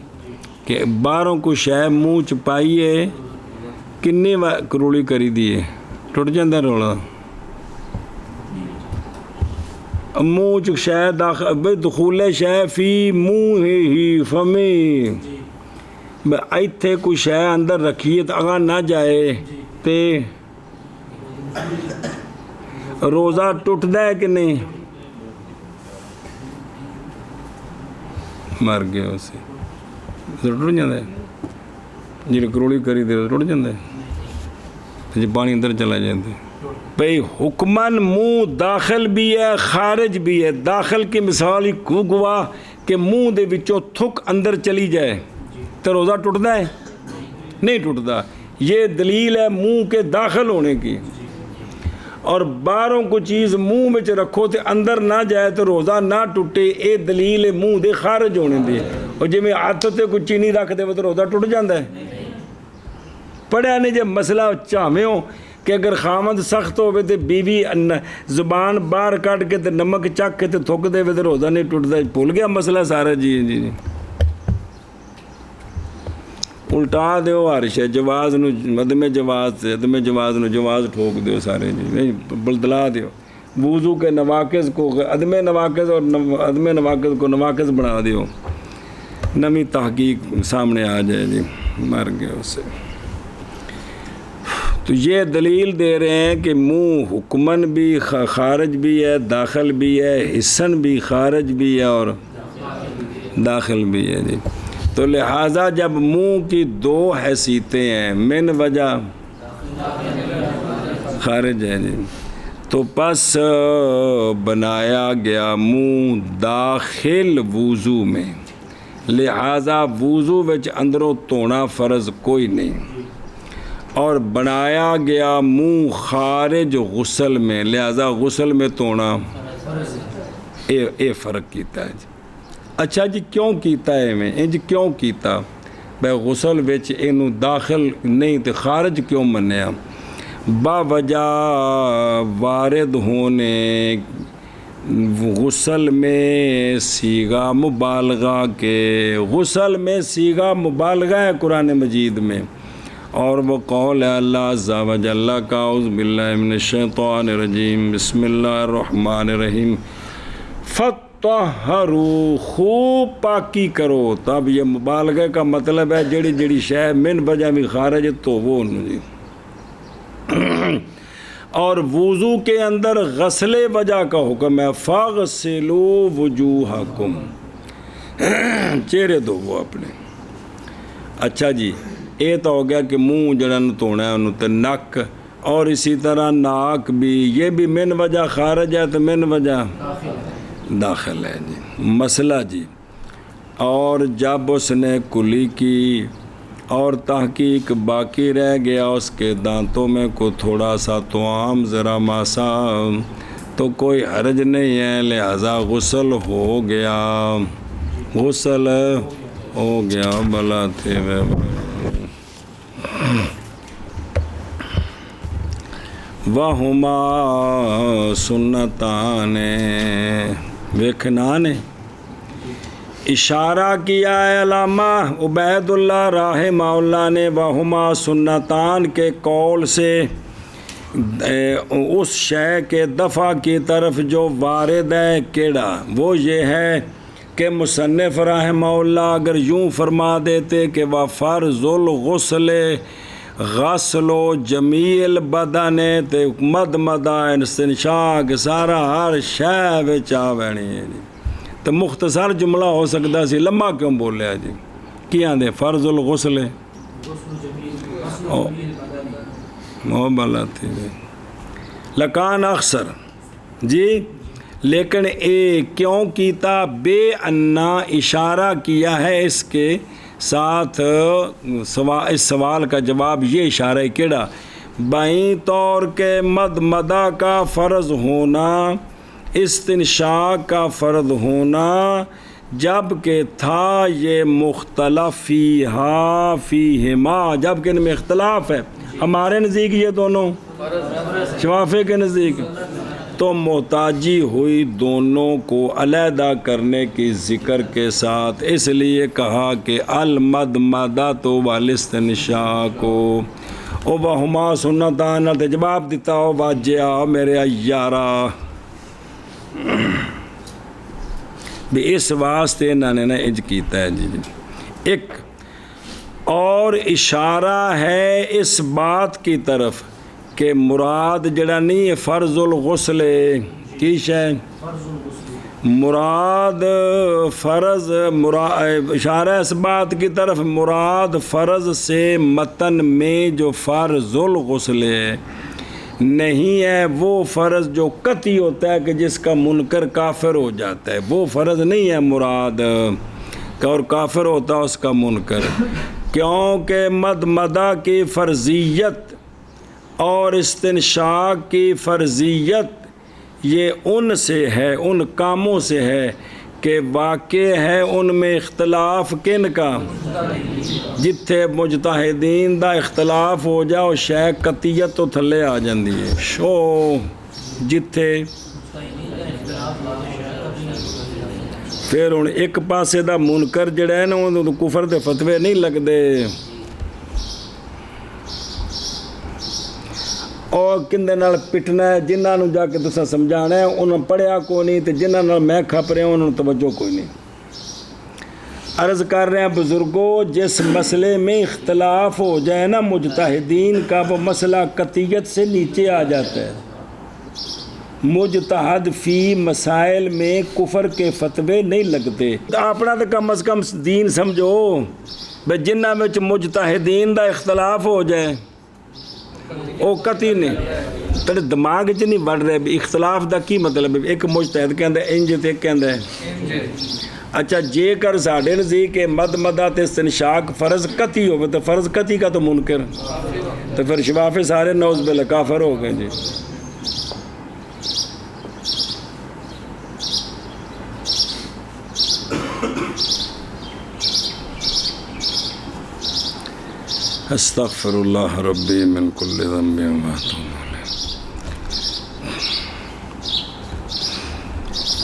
کہ باہروں کو شے منہ چپائیے کنی کروڑی کری دیے ٹوٹ جاندہ رولا منہ چ شے داخل دخول شے فی منہ ہی فمی، ایتھے کوئی شے اندر رکھیے تو اگاں نہ جائے تے روزہ ٹوٹدا ہے کہ نہیں؟ مر گیا اسے ٹوٹ جاتا ہے جی، کروڑی کری دے ٹوٹ جاتا ہے جی، پانی اندر چلا جاتا ہے. بھئی حکمن منہ داخل بھی ہے خارج بھی ہے. داخل کی مثال ہی کو گوا کہ منہ دے وچوں تھک اندر چلی جائے تو روزہ ٹوٹدا ہے؟ نہیں ٹوٹدا. یہ دلیل ہے منہ کے داخل ہونے کی. اور باہروں کو چیز منہ میں رکھو تے اندر نہ جائے تو روزہ نہ ٹوٹے، اے دلیل ہے منہ دے خارج ہونے دی. اور جی میں ہاتھ تے کوئی چینی رکھ دے تو روزہ ٹوٹ جاندہ ہے. پڑھیا نہیں جب مسئلہ چاہمیں ہو کہ اگر خامد سخت ہوئے تو بیوی زبان باہر کٹ کے تے نمک چک کے تے تھوک دے تو روزہ نہیں ٹوٹدا. بھول گیا مسئلہ سارا جی جی. الٹا دیو ہر شے جواز نو عدم جواز سے عدم جواز نو جواز ٹھوک دیو سارے جی، نہیں بلدلا دیو. وضو کے نواقض کو عدم نواقض اور عدم نواقض کو نواقض بنا دیو، نمی تحقیق سامنے آ جائے جی. مر گئے اسے. تو یہ دلیل دے رہے ہیں کہ منہ حکمن بھی خارج بھی ہے، داخل بھی ہے، حسن بھی خارج بھی ہے اور داخل بھی ہے جی. تو لہٰذا جب منہ کی دو حیثیتیں ہیں، من وجہ خارج ہے جی، تو پس بنایا گیا منہ داخل وضو میں، لہٰذا وضو وچ اندروں تونا فرض کوئی نہیں. اور بنایا گیا منہ خارج غسل میں، لہٰذا غسل میں تونا اے فرق کیتا ہے جی. اچھا جی کیوں کیتا ہے میں انج کیوں کیتا؟ بے غسل وچ اینو داخل نہیں تے خارج کیوں منیا؟ با وجہ وارد ہونے غسل میں صیغہ مبالغہ کے، غسل میں صیغہ مبالغہ ہے قرآن مجید میں. اور وہ قول ہے اللہ عز و جل کا، اعوذ باللہ من الشیطان الرجیم، بسم اللہ الرحمن الرحیم. فَتَطَّهَّرُوا خوب پاکی کرو. تب یہ مبالغہ کا مطلب ہے جڑی جڑی شے من وجہ بھی خارج تو وہ جی. اور وضو کے اندر غسل وجہ کا حکم ہے. فَاغْسِلُوا وُجُوهَكُمْ چہرے دھو وہ اپنے. اچھا جی یہ تو ہو گیا کہ منہ جڑا دھونا ہے انہوں تے نک اور اسی طرح ناک بھی یہ بھی من وجہ خارج ہے تو من وجہ داخل ہے جی. مسئلہ جی اور جب اس نے کلی کی اور تحقیق باقی رہ گیا اس کے دانتوں میں کو تھوڑا سا توام ذرا ماسا تو کوئی حرج نہیں ہے لہذا غسل ہو گیا. غسل ہو گیا بلا تھے وَهُمَا سُنَّتَانِ ویکھنا نے اشارہ کیا ہے علامہ عبید اللہ رحمہ اللہ نے وَهُمَا سُنَّتان کے قول سے اس شے کے دفع کی طرف جو وارد ہے کیڑا وہ یہ ہے کہ مصنف رحمہ اللہ اگر یوں فرما دیتے کہ وَفَرْضُ الْغُسْلِ غسل و جمیل بدن تے مد مدہ استنشاق سارا ہر شے وچ آ بینی ہے جی. تو مختصر جملہ ہو سکتا سی لمبا کیوں بولیا جی. کی آندے فرض الغسل او بلا تھی لکان اخسر جی. لیکن کیوں کیتا بے انا اشارہ کیا ہے اس کے ساتھ اس سوال کا جواب یہ اشارہ ہے کیڑا بائیں طور کے مد مدہ کا فرض ہونا استنشاق کا فرض ہونا جب کہ تھا یہ مختلف فیہما جب کہ ان میں اختلاف ہے. ہمارے نزدیک یہ دونوں شوافی کے نزدیک تو محتاجی ہوئی دونوں کو علیحدہ کرنے کی ذکر کے ساتھ اس لیے کہا کہ المدمدۃ والاستنشاق او وہما سنتان تے جواب دیتا ہو واجیا میرے یارا بھی اس واسطے انہوں نے انج کیتا ہے جی. ایک اور اشارہ ہے اس بات کی طرف کہ مراد جڑا نہیں ہے فرض الغسل کی شے مراد فرض اشارہ اس بات کی طرف مراد فرض سے متن میں جو فرض الغسل ہے نہیں ہے وہ فرض جو قطعی ہوتا ہے کہ جس کا منکر کافر ہو جاتا ہے وہ فرض نہیں ہے مراد اور کافر ہوتا ہے اس کا منکر. کیونکہ مد مدہ کی فرضیت اور استنشاق کی فرضیت یہ ان سے ہے ان کاموں سے ہے کہ واقع ہے ان میں اختلاف کن کا جتھے مجتہدین دا اختلاف ہو جاؤ شے قطعیت تو تھلے آ جاندی ہے شو جتھے پھر ہن ایک پاسے دا منکر جڑا ہے نا وہ کفر دے فتوے نہیں لگدے اور کندے نال پٹنا ہے جنہاں نوں جا کے تساں سمجھانا ہے انہوں پڑھیا کوئی نہیں تے جنہاں نال میں کھپ رہا ہوں انہوں توجہ کوئی نہیں. عرض کر رہے ہیں بزرگوں جس مسئلے میں اختلاف ہو جائے نا مجتہدین کا وہ مسئلہ قطعیت سے نیچے آ جاتا ہے. مجتہد فی مسائل میں کفر کے فتوے نہیں لگتے. اپنا تو کم از کم دین سمجھو بھئی جنہاں وچ مجتہدین دا اختلاف ہو جائے او قطعی نے تیرے دماغ چ نہیں بڑھ رہے بھی اختلاف دا کی مطلب ہے. ایک مجتہد کہندا ہے انج تے کہندا ہے اچھا جے کر ساڈے نزدیک مد مدہ تے استنشاق فرض قطعی ہوئے تو فرض قطعی کا تو منکر تو پھر شفافے سارے نوز باللہ کافر ہو گئے جی. استغفر اللہ ربی من کل ذنب واتوب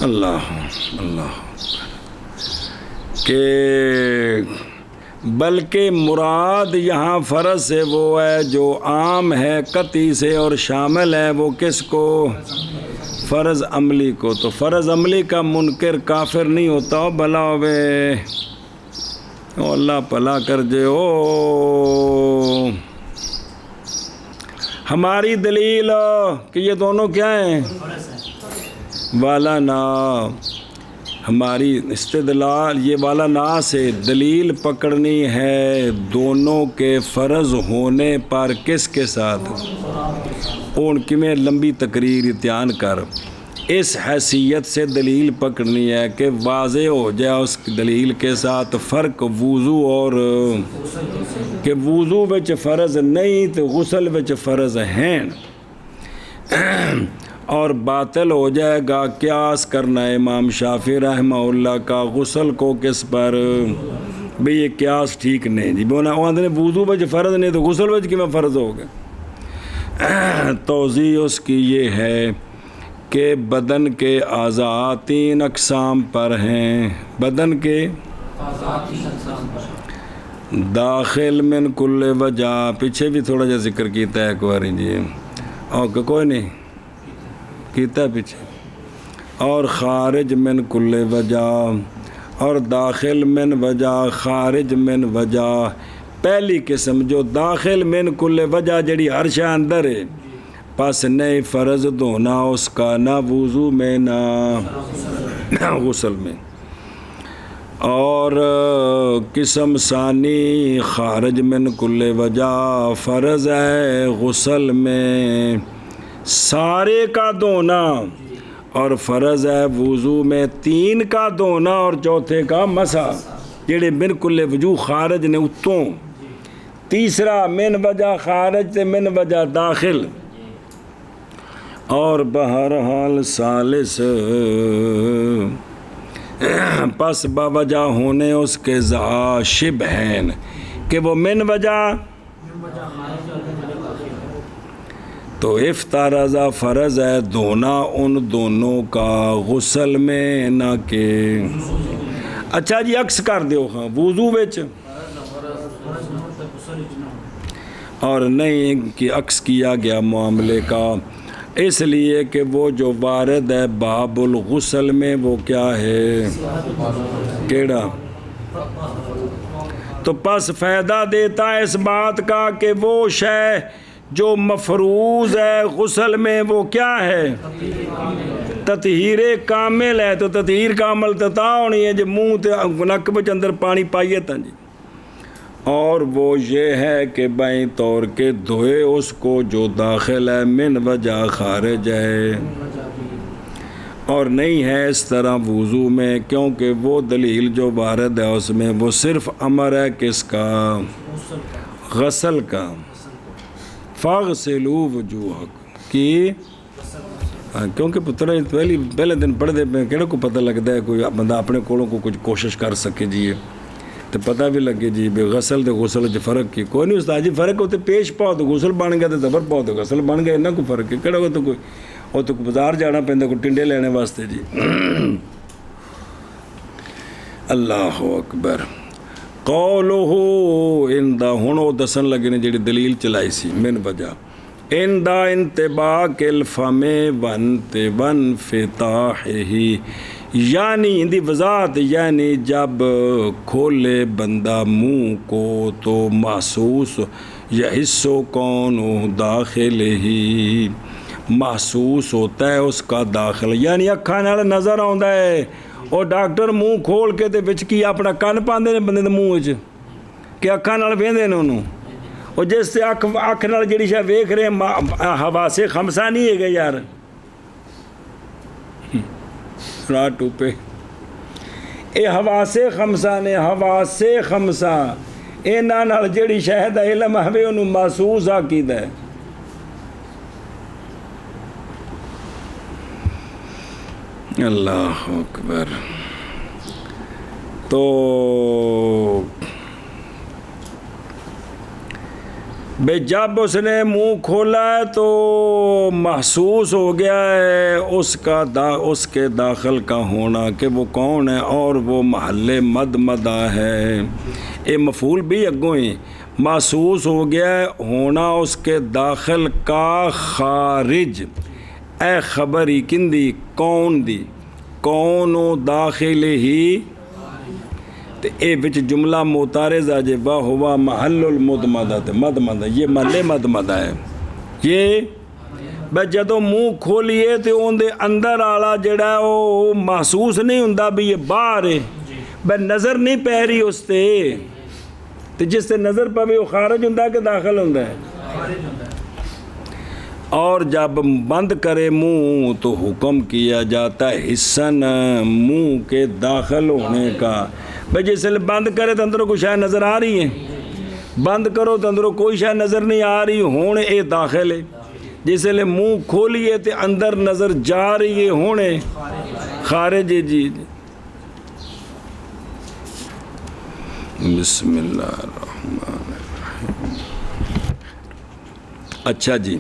الیہ. اللہ کہ بلکہ مراد یہاں فرض سے وہ ہے جو عام ہے قطعی سے اور شامل ہے وہ کس کو فرض عملی کو، تو فرض عملی کا منکر کافر نہیں ہوتا ہو بھلا ہوئے، او اللہ بھلا کر دے۔ او ہماری دلیل کہ یہ دونوں کیا ہیں، والا نا، ہماری استدلال یہ والا نا سے دلیل پکڑنی ہے دونوں کے فرض ہونے پر کس کے ساتھ، ان کی میں لمبی تقریر اتیان کر اس حیثیت سے دلیل پکڑنی ہے کہ واضح ہو جائے اس دلیل کے ساتھ فرق وضو اور کہ وضو وچ فرض نہیں تو غسل وچ فرض ہیں، اور باطل ہو جائے گا قیاس کرنا امام شافعی رحمہ اللہ کا غسل کو کس پر، بھئی یہ قیاس ٹھیک نہیں جی، نے وضو وچ فرض نہیں تو غسل وچ کی میں فرض ہو گیا۔ توضیح اس کی یہ ہے کہ بدن کے اعضاء 3 اقسام پر ہیں، بدن کے داخل من کل وجہ، پیچھے بھی تھوڑا جا ذکر کیتا ہے ایک بار جی، اور کوئی نہیں کیتا ہے پیچھے، اور خارج من کل وجہ، اور داخل من وجہ خارج من وجہ۔ پہلی قسم جو داخل من کل وجہ جڑی ہر شے اندر ہے، پس نہیں فرض دھونا اس کا نہ وضو میں نہ غسل میں۔ اور قسم ثانی خارج من کل وجہ، فرض ہے غسل میں سارے کا دھونا، اور فرض ہے وضو میں 3 کا دھونا اور چوتھے کا مسح، جڑے من کل وجہ خارج نے اتوں، تیسرا من وجہ خارج تے من وجہ داخل، اور بہرحال ثالث پس باوجہ ہونے اس کے شبہ ہیں کہ وہ من وجہ تو افترضہ فرض ہے دھونا ان دونوں کا غسل میں نہ کہ، اچھا جی عکس کر دیو، ہاں وضو وچ اور نہیں کہ عکس کیا گیا معاملے کا، اس لیے کہ وہ جو وارد ہے باب الغسل میں وہ کیا ہے، کیڑا، تو پس فائدہ دیتا ہے اس بات کا کہ وہ شے جو مفروض ہے غسل میں وہ کیا ہے، تطہیر کامل ہے، تو تطہیر کامل تتا ہونی ہے جو منہ تے نک وچ اندر پانی پائیے تھا جی، اور وہ یہ ہے کہ بائیں طور کے دھوئے اس کو جو داخل ہے من وجہ خارج ہے، اور نہیں ہے اس طرح وضو میں، کیونکہ وہ دلیل جو وارد ہے اس میں وہ صرف امر ہے کس کا، غسل کا، فاغسلوا وجوہکم کی، کیونکہ پتر پہلے دن پڑھ دے پہ کہڑے کو پتہ لگتا ہے، کوئی بندہ اپنے کولوں کو کچھ کوشش کر سکے جی تو پتہ بھی لگے جی بے غسل تو غسل جو فرق کی کوئی نہیں استاد جی، فرق ہوتے پیش پاؤ تو غسل بن گیا تو دبر پاؤ تو غسل بن گیا، انہیں کوئی فرق ہے کہڑا تو کوئی، وہ تو بازار جانا پہنتا کوئی ٹنڈے لینے واسطے جی۔ اللہ اکبر۔ قولہ اندہ، ہن وہ دسن لگے نے جڑی دلیل چلائی سی من وجہ، اندہ انتباق الفم وانفتاحہ، یعنی اندی وضاحت، یعنی جب کھولے بندہ منہ کو تو محسوس یا حصو کون داخل ہی محسوس ہوتا ہے اس کا داخل، یعنی اکھاں نال نظر آندا ہے، اور ڈاکٹر منہ کھول کے تے وچ کی اپنا کن پاندے نے بندے دے منہ وچ کہ اکھاں نال ویندے نے انہوں، اور جس سے اکھ نال جڑی شے ویکھ رہے ہیں حواس خمسہ نہیں ہے گا یار، رات ٹوپے اے حواس خمسہ نے، حواس خمسہ انہاں نال جڑی شے دا علم ہوے انہوں محسوس عقیدہ ہے۔ اللہ اکبر۔ تو بے جب اس نے منہ کھولا ہے تو محسوس ہو گیا ہے اس کے داخل کا ہونا کہ وہ کون ہے، اور وہ محل مدمدہ ہے، اے مفعول بھی اگوں ہی محسوس ہو گیا ہے ہونا اس کے داخل کا خارج، اے خبری کندی کون دی کون داخل ہی تے اے بچ جملہ معترضہ جے با ہوا محل المدمدہ تے مدمدہ یہ محل مدمدہ ہے یہ بس جدوں منہ کھولیے تے اون دے اندر آلا جڑا ہے وہ محسوس نہیں ہوندا بھی یہ باہر ہے بس نظر نہیں پہ رہی اس تے جس سے نظر پوے وہ خارج ہوندا کہ داخل ہوندا ہے اور جب بند کرے منہ تو حکم کیا جاتا ہے حسن منہ کے داخل ہونے کا بھائی جس لئے بند کرے تو اندروں کوئی شاید نظر آ رہی ہے بند کرو تو اندروں کوئی شاید نظر نہیں آ رہی ہونے اے داخل ہے جس لئے منہ کھولیے تو اندر نظر جا رہی ہے ہونے خارج ہے جی بسم اللہ الرحمن الرحیم اچھا جی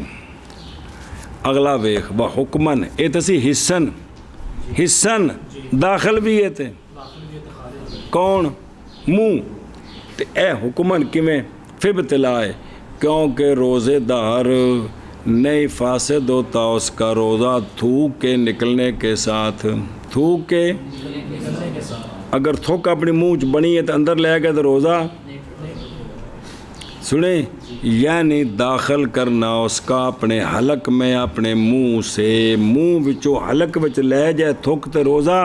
اگلا ویخ و حکمن اے تسی حسن داخل بھی ہے تے کون منہ تے اے حکمن کمیں فبتلائے کیونکہ روزے دار نہیں فاسد ہوتا اس کا روزہ تھوک کے نکلنے کے ساتھ تھوک کے اگر تھوک اپنی منہ بنی ہے تو اندر لے گئے تو روزہ سنیں یعنی داخل کرنا اس کا اپنے حلق میں اپنے منہ سے منہ وچوں حلق وچ لے جائے تھوک تے روزہ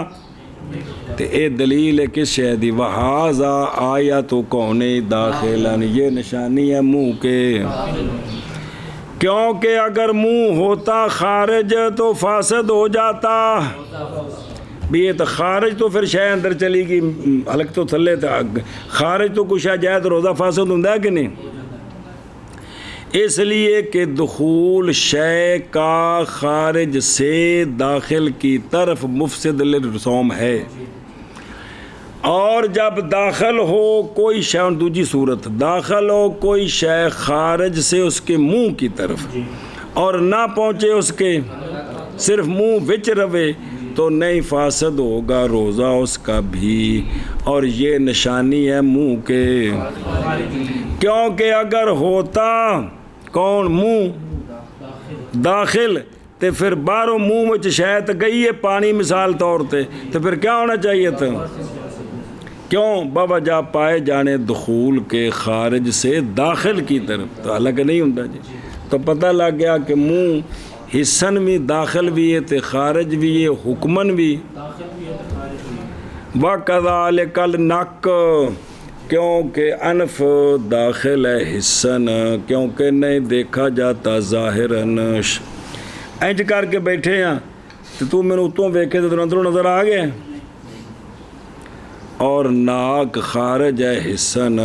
تے اے دلیل ہے کس شے دی وہذا آیت کونے داخلن یہ نشانی ہے منہ کے کیونکہ اگر منہ ہوتا خارج تو فاسد ہو جاتا بھی یہ تو خارج تو پھر شے اندر چلی گی حلق تو تھلے تھا خارج تو کچھ جائے تو روزہ فاسد ہوں کہ نہیں اس لیے کہ دخول شے کا خارج سے داخل کی طرف مفسد للصوم ہے اور جب داخل ہو کوئی شے دوسری صورت داخل ہو کوئی شے خارج سے اس کے منہ کی طرف اور نہ پہنچے اس کے صرف منہ وچ روے تو نہیں فاسد ہوگا روزہ اس کا بھی اور یہ نشانی ہے منہ کے کیونکہ اگر ہوتا کون منہ داخل تے پھر باہروں منہ میں شاید گئی ہے پانی مثال طور تے تو پھر کیا ہونا چاہیے تھا کیوں بابا جا پائے جانے دخول کے خارج سے داخل کی طرف تو حالانکہ نہیں ہوتا جی تو پتہ لگ گیا کہ منہ حصن بھی داخل بھی ہے تے خارج بھی ہے حکمن بھی وَكَذَلِكَ النَّقُ کیونکہ انف داخل ہے حصن کیونکہ نہیں دیکھا جاتا ظاہراً اینج کر کے بیٹھے ہیں تو میں نے اتوں ویکھے تو اندروں نظر آ گئے اور ناک خارج ہے حصن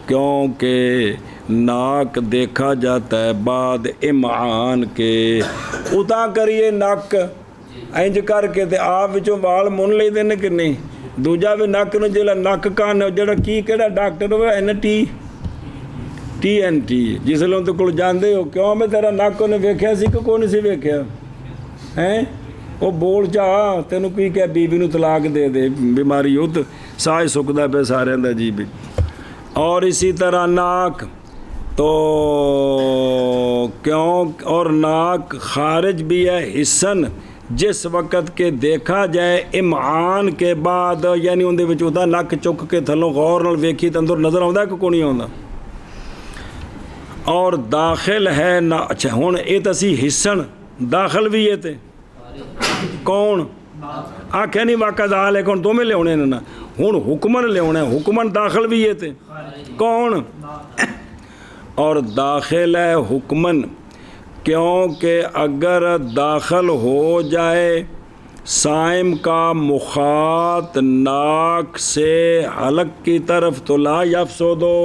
کیونکہ ناک دیکھا جاتا ہے بعد امعان کے اتاں کریے نک اینج کر کے تے آپ وچوں وال من لے دینے کہ نہیں دوجا بھی نک نو جڑا نک کان جڑا کی کیڑا ڈاکٹر ہوئے TNT جس لوں تو کول جاندے ہو کیوں میں تیرا نک نے ویکھیا سی کہ کوئی نہیں سی ویکھیا ہیں وہ بول جا تینوں کی کہ بیوی نو طلاق دے دے بیماری ہو تو ساہ سکدا پہ سارے دا جی بھی اور اسی طرح ناک تو کیوں اور ناک خارج بھی ہے حصن جس وقت کے دیکھا جائے امعان کے بعد یعنی اندے وچ ادا نک چک کے تھلوں غور نال ویکھی تے اندر نظر آوندا کہ کوئی نہیں آوندا اور داخل ہے نہ اچھا ہن اے تسی حصن داخل بھی ہے تے کون آکھے نہیں واقع دال ہے کون دو میں لے ہونے نا ہن حکمن لے ہونے حکمن داخل بھی ہے تے کون اور داخل ہے حکمن کیونکہ اگر داخل ہو جائے سائم کا مخاط ناک سے حلق کی طرف تو لا یفسدو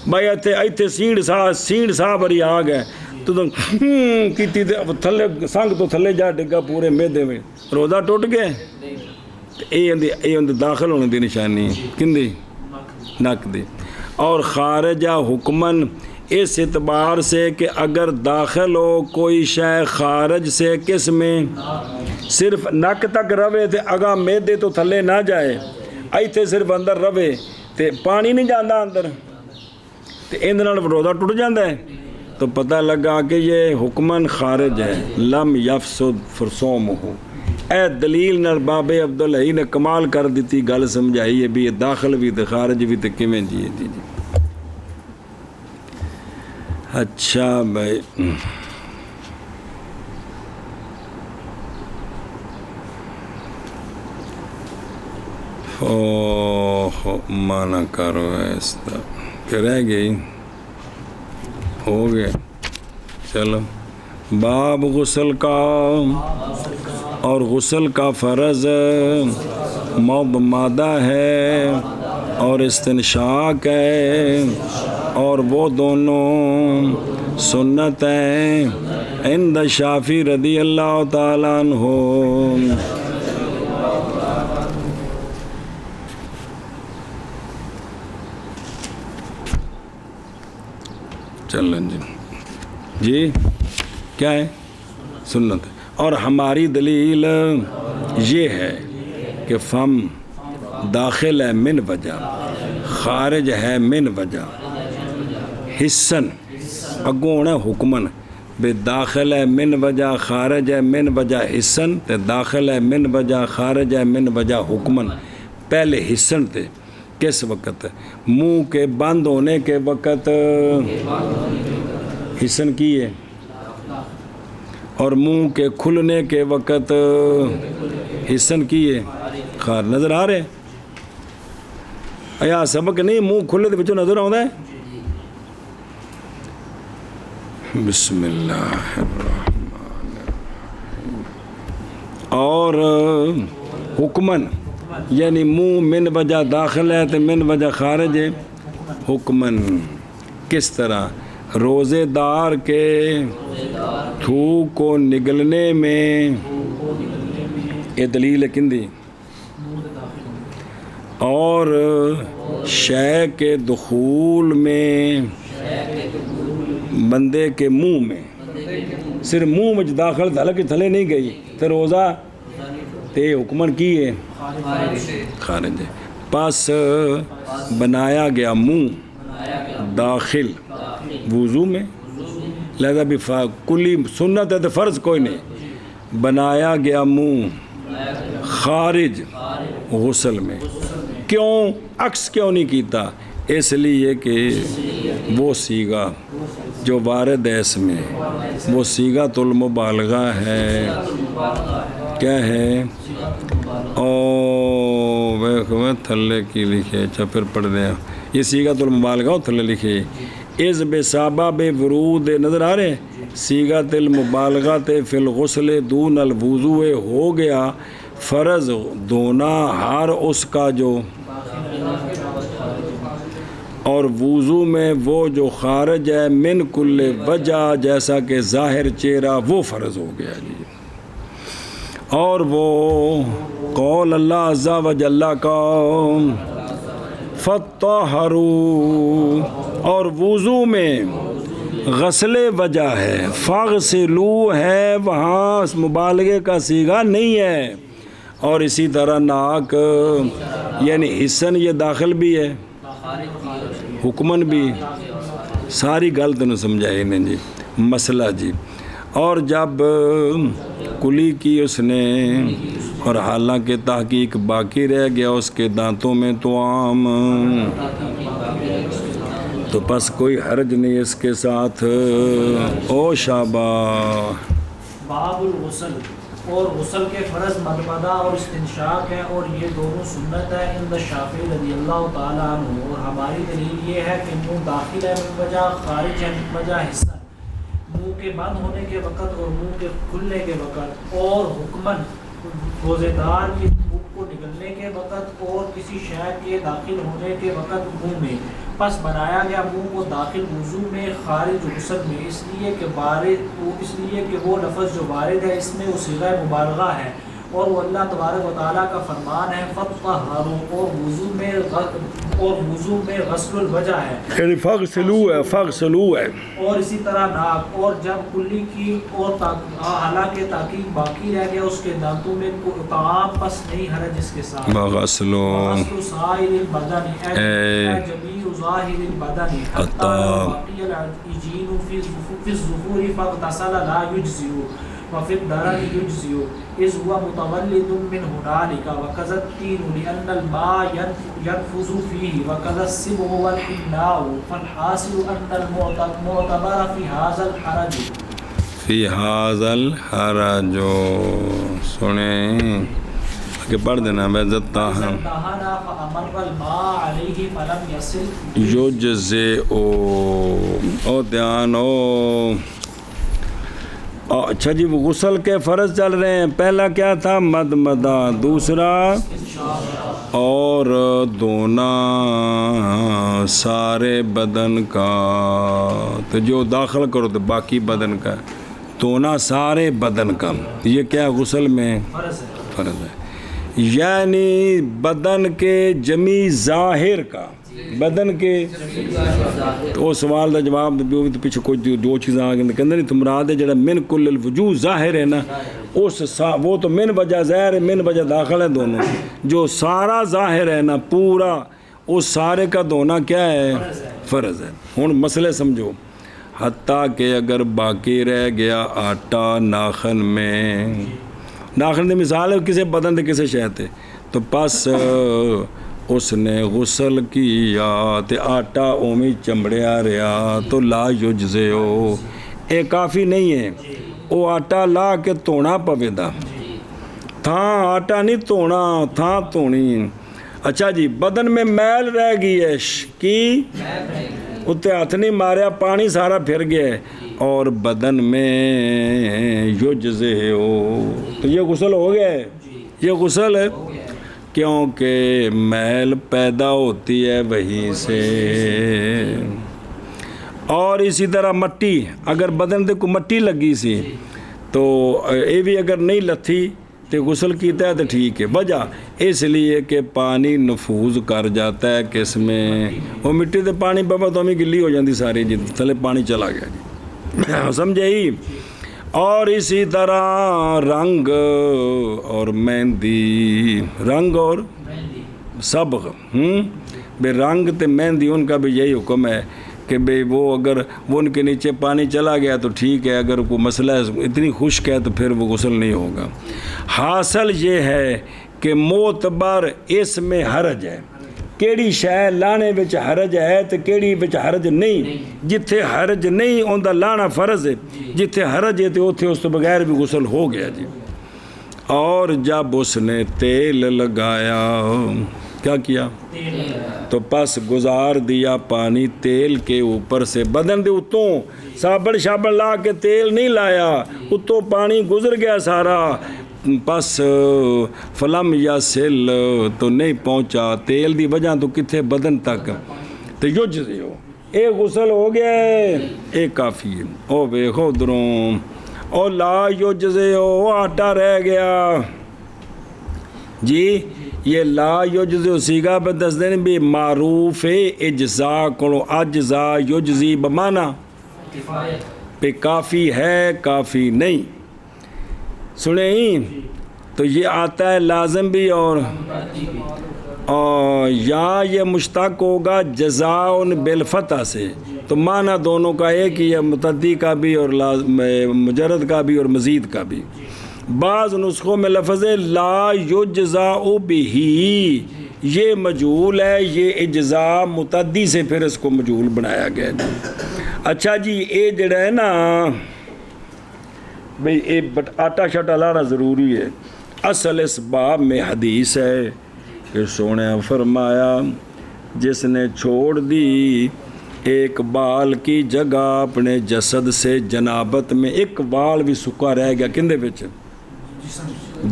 بھائی ایتھے سینڈ سا بری آ گئے تو کیتی تھلے سنگ تو تھلے جا ڈگا پورے میدے میں روزہ ٹوٹ گئے اے داخل ہونے دی نشانی کندی نک دی اور خارجہ حکمن اس اعتبار سے کہ اگر داخل ہو کوئی شے خارج سے کس میں صرف نک تک روے تے اگا میدے تو تھلے نہ جائے ایتھے صرف اندر روے تے پانی نہیں جاندہ اندر تے اندر روزہ ٹوٹ جاندہ ہے تو پتہ لگا کہ یہ حکمن خارج ہے، لم یفسد فرصومہ۔ اے دلیل نال بابے عبدالحی نے کمال کر دیتی، گل سمجھائی ہے بھی یہ داخل بھی تے خارج بھی تے کیویں جی جی۔ اچھا بھائی، مانا کرو اس کا کہ رہ گئی، ہو گیا۔ چلو، باب غسل کا، اور غسل کا فرض مادہ ہے اور استنشاق ہے، اور وہ دونوں سنت ہیں عند شافعی رضی اللہ تعالیٰ عنہ۔ چلیں جی کیا ہے؟ سنت۔ اور ہماری دلیل یہ ہے کہ فم داخل ہے من وجہ، خارج ہے من وجہ، حسن اگوں ہونا حکمن، بے داخل ہے من وجہ خارج ہے من وجہ حسن، تے داخل ہے من وجہ خارج ہے من وجہ حکمن۔ پہلے حسن تے کس وقت؟ منہ کے بند ہونے کے وقت حسن کی ہے، اور منہ کے کھلنے کے وقت حسن کی ہے خار۔ نظر آ رہے یا سبق نہیں؟ منہ کھلے دے بچوں نظر آتا ہے۔ بسم اللہ الرحمن الرحیم۔ اور حکمن یعنی منہ من وجہ داخل ہے تو من وجہ خارج ہے۔ حکمن کس طرح؟ روزے دار کے تھوک کو نگلنے میں، یہ دلیل ہے کندی، اور شے کے دخول میں، بندے کے منہ میں، صرف منہ میں داخل تھا کہ تھلے نہیں گئی تو روزہ تے حکمن کی ہے خارج ہے۔ پس بنایا گیا منہ داخل وضو میں، لہذا بھی کلی سنت ہے تو فرض کوئی نہیں۔ بنایا گیا منہ خارج غسل میں، کیوں عکس کیوں نہیں کیتا؟ اس لیے کہ وہ صیغہ جو وارد ہے اس میں وہ صیغۃ المبالغہ ہے۔ کیا ہے؟ تھلے کی لکھے، اچھا پھر پڑھ دیں، یہ صیغۃ المبالغہ تھلے لکھے، از بے صابہ بے ورود، نظر آ رہے صیغۃ المبالغہ فی الغسل دون الوضوء، ہو گیا فرض دھونا ہر اس کا جو، اور وضو میں وہ جو خارج ہے من کل وجہ، جیسا کہ ظاہر چہرہ، وہ فرض ہو گیا جی۔ اور وہ قول اللہ عز و جل کا فطہروا، اور وضو میں غسل وجہ ہے، فاغسلوا ہے، وہاں مبالغے کا صیغہ نہیں ہے۔ اور اسی طرح ناک یعنی حسن یہ داخل بھی ہے حکمن بھی، ساری گل تمہیں سمجھائی نے جی مسئلہ جی۔ اور جب کلی کی اس نے، اور حالانکہ تحقیق باقی رہ گیا اس کے دانتوں میں تو عام، تو پس کوئی حرج نہیں اس کے ساتھ۔ او شابہ۔ باب الغسل، اور غسل کے فرض مدمدہ اور استنشاق ہے، اور یہ دونوں سنت ہے عند شافعی رضی اللہ تعالیٰ عنہ۔ اور ہماری دلیل یہ ہے کہ منہ داخل ہے من وجہ، خارج ہے من وجہ حسن، منہ کے بند ہونے کے وقت اور منہ کے کھلنے کے وقت، اور حکمن روزے دار کی تھوک کو نکلنے کے وقت، اور کسی شے کے داخل ہونے کے وقت منہ میں۔ پس بنایا گیا منہ کو داخل وضو میں، خارج غسل میں، اس لیے کہ وہ لفظ جو وارد ہے اس میں وہ صیغہ مبالغہ ہے، اور وہ اللہ تبارک و تعالیٰ کا فرمان ہے فَطَّهَّرُوا، اور وضو میں غسل الوجہ ہے، یعنی فغسلو ہے، فغسلو ہے. اور اسی طرح ناک، اور جب کلی کی اور حالانکہ تاکید باقی رہ گیا اس کے دانتوں میں طعام پس نہیں حرج اس کے ساتھ. وغسلو وغسل سائر البدن جمیع ظاہر البدن حتی بقی العجین فی الظفور فاغتسل لا یجزئ وفي الدرن يجزئ إذ هو متولد من هنالك وكذا التين لأن الماء ينفذ فيه وكذا السبغ والحناء فالحاصل أن المعتبر في هذا الحرج فی هذا الحرج. سنیں کہ پڑھ دینا بیزتا ہم فأمر الماء عليه فلم يصل یجزئ. او دھیان او. اچھا جی، وہ غسل کے فرض چل رہے ہیں. پہلا کیا تھا؟ مدمدہ، دوسرا اور دھونا سارے بدن کا، تو جو داخل کرو تو باقی بدن کا، دھونا سارے بدن کا. یہ کیا غسل میں فرض ہے، یعنی بدن کے جمی ظاہر کا، بدن کے. تو سوال کا جواب پیچھے کوئی دو چیزیں آ گئی. کہ نہیں، تو مراد ہے جڑا من کل الوجوہ ظاہر ہے نا، اس وہ تو من وجہ ظاہر ہے، من وجہ داخل ہے دونوں. جو سارا ظاہر ہے نا پورا، اس سارے کا دھونا کیا ہے؟ فرض ہے. ہن مسئلے سمجھو. حتیٰ کہ اگر باقی رہ گیا آٹا ناخن میں، ناخن کی مثال ہے کسی بدن دے کسی شے تے، تو پس اس نے غسل کیا تے آٹا اومی چمڑیا رہا تو لا یجزئو. اے کافی نہیں ہے، وہ آٹا لا کے دھونا پوے دا. تھاں آٹا نہیں دھونا، تھاں دھونی. اچھا جی، بدن میں میل رہ گئی ہے، کی اتنے ہاتھ نہیں ماریا، پانی سارا پھر گیا ہے، اور بدن میں یجزئو، تو یہ غسل ہو گیا ہے. یہ غسل ہے کیونکہ میل پیدا ہوتی ہے وہیں سے. اور اسی طرح مٹی، اگر بدن دے کو مٹی لگی سی تو یہ بھی اگر نہیں لتھی تو غسل کیتا ہے تو ٹھیک ہے. وجہ اس لیے کہ پانی نفوذ کر جاتا ہے کس میں، وہ مٹی تے پانی بابا تو ہمیں گلی ہو جاتی ساری جی، تھلے پانی چلا گیا جی. سمجھے ہی. اور اسی طرح رنگ اور مہندی، رنگ اور صبغ، بے رنگ تے مہندی ان کا بھی یہی حکم ہے کہ بے وہ اگر وہ ان کے نیچے پانی چلا گیا تو ٹھیک ہے، اگر کوئی مسئلہ اتنی خشک ہے تو پھر وہ غسل نہیں ہوگا. حاصل یہ ہے کہ معتبر اس میں حرج ہے. کیڑی شے لانے وچ حرج ہے تو کیڑی وچ حرج نہیں. جتھے حرج نہیں اوندا لانا فرض ہے، جتھے حرج ہے تو اتھے اس تو بغیر بھی غسل ہو گیا جی. اور جب اس نے تیل لگایا، کیا کیا؟ تو پس گزار دیا پانی تیل کے اوپر سے. بدن دے اتوں صابن شابن لا کے تیل نہیں لایا، اتوں پانی گزر گیا سارا. پس فلم یا سل تو نہیں پہنچا تیل دی وجہ تو کتھے بدن تک، تو یجزئو. اے غسل ہو گیا ہے، اے کافی ہے. او ویکھو ادھروں، او لا یجزئو، آٹا رہ گیا جی. یہ لا یجزئو سیگا پہ دس دیں بھی معروف اجزاء کو، اجزا یجزی بمانا پہ کافی ہے کافی نہیں. سنیں تو یہ آتا ہے لازم بھی اور یا یہ مشتق ہوگا جزاء بالفتح سے، تو معنی دونوں کا ایک ہی ہے، متعدی کا بھی اور مجرد کا بھی اور مزید کا بھی. بعض نسخوں میں لفظ لا یجزاء بہ یہ مجہول ہے، یہ اجزاء متعدی سے پھر اس کو مجہول بنایا گیا. اچھا جی، اے جڑا ہے نا بھئی اے آٹا شاٹا لانا ضروری ہے. اصل اس باب میں حدیث ہے کہ سونے فرمایا جس نے چھوڑ دی ایک بال کی جگہ اپنے جسد سے جنابت میں، ایک بال بھی سکا رہ گیا کندے وچ،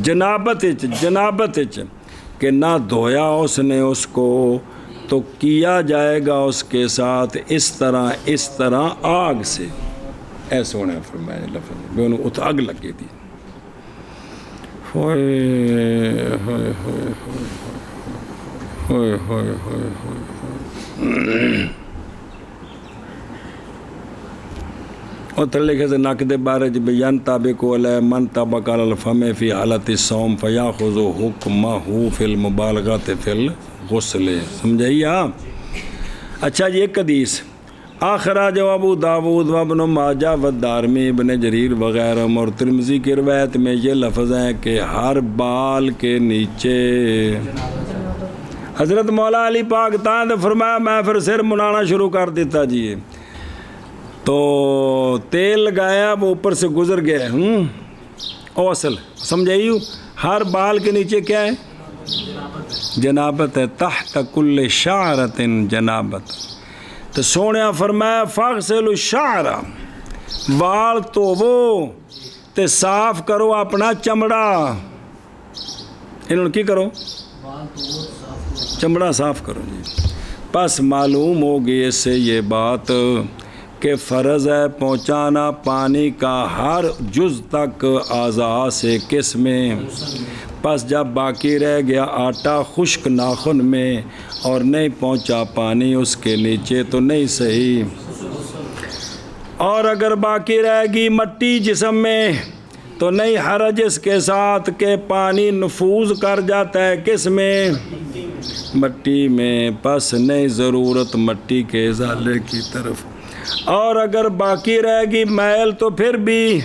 جنابت کہ نہ دھویا اس نے اس کو، تو کیا جائے گا اس کے ساتھ اس طرح آگ سے. ایسے ہونے فرمایا لفظ بے انہوں ات آگ لگی تھی. ہوئے ہوئے ہوئے ہوئے ہوئے ہوئے ہوئے اور تھلے کے نک دے بارے بیان تابق علیہ من تابق علی الفم فی حالت الصوم فیاخذ حکمہ فی المبالغۃ فی الغسل. سمجھائیے آپ؟ اچھا جی ایک حدیث آخرہ جو ابو داود و ابن ماجہ و دارمی ابن جریر وغیرہ اور ترمذی کی روایت میں یہ لفظ ہیں کہ ہر بال کے نیچے حضرت مولا علی پاک تاں فرمایا میں پھر سر منانا شروع کر دیتا جی تو تیل لگایا وہ اوپر سے گزر گیا اوصل. سمجھائیو ہر بال کے نیچے کیا ہے؟ جنابت ہے. تحت کل شعرت جنابت. تو سونے فرمایا فاغسل الشعر وال تو وہ تے صاف کرو اپنا چمڑا. انہوں نے کی کرو؟ چمڑا صاف کرو جی. پس معلوم ہوگی اس سے یہ بات کہ فرض ہے پہنچانا پانی کا ہر جز تک اعضاء سے کس میں. پس جب باقی رہ گیا آٹا خشک ناخن میں اور نہیں پہنچا پانی اس کے نیچے تو نہیں صحیح. اور اگر باقی رہ گئی مٹی جسم میں تو نہیں حرج اس کے ساتھ کہ پانی نفوذ کر جاتا ہے کس میں؟ مٹی میں. پس نہیں ضرورت مٹی کے ازالے کی طرف. اور اگر باقی رہے گی میل تو پھر بھی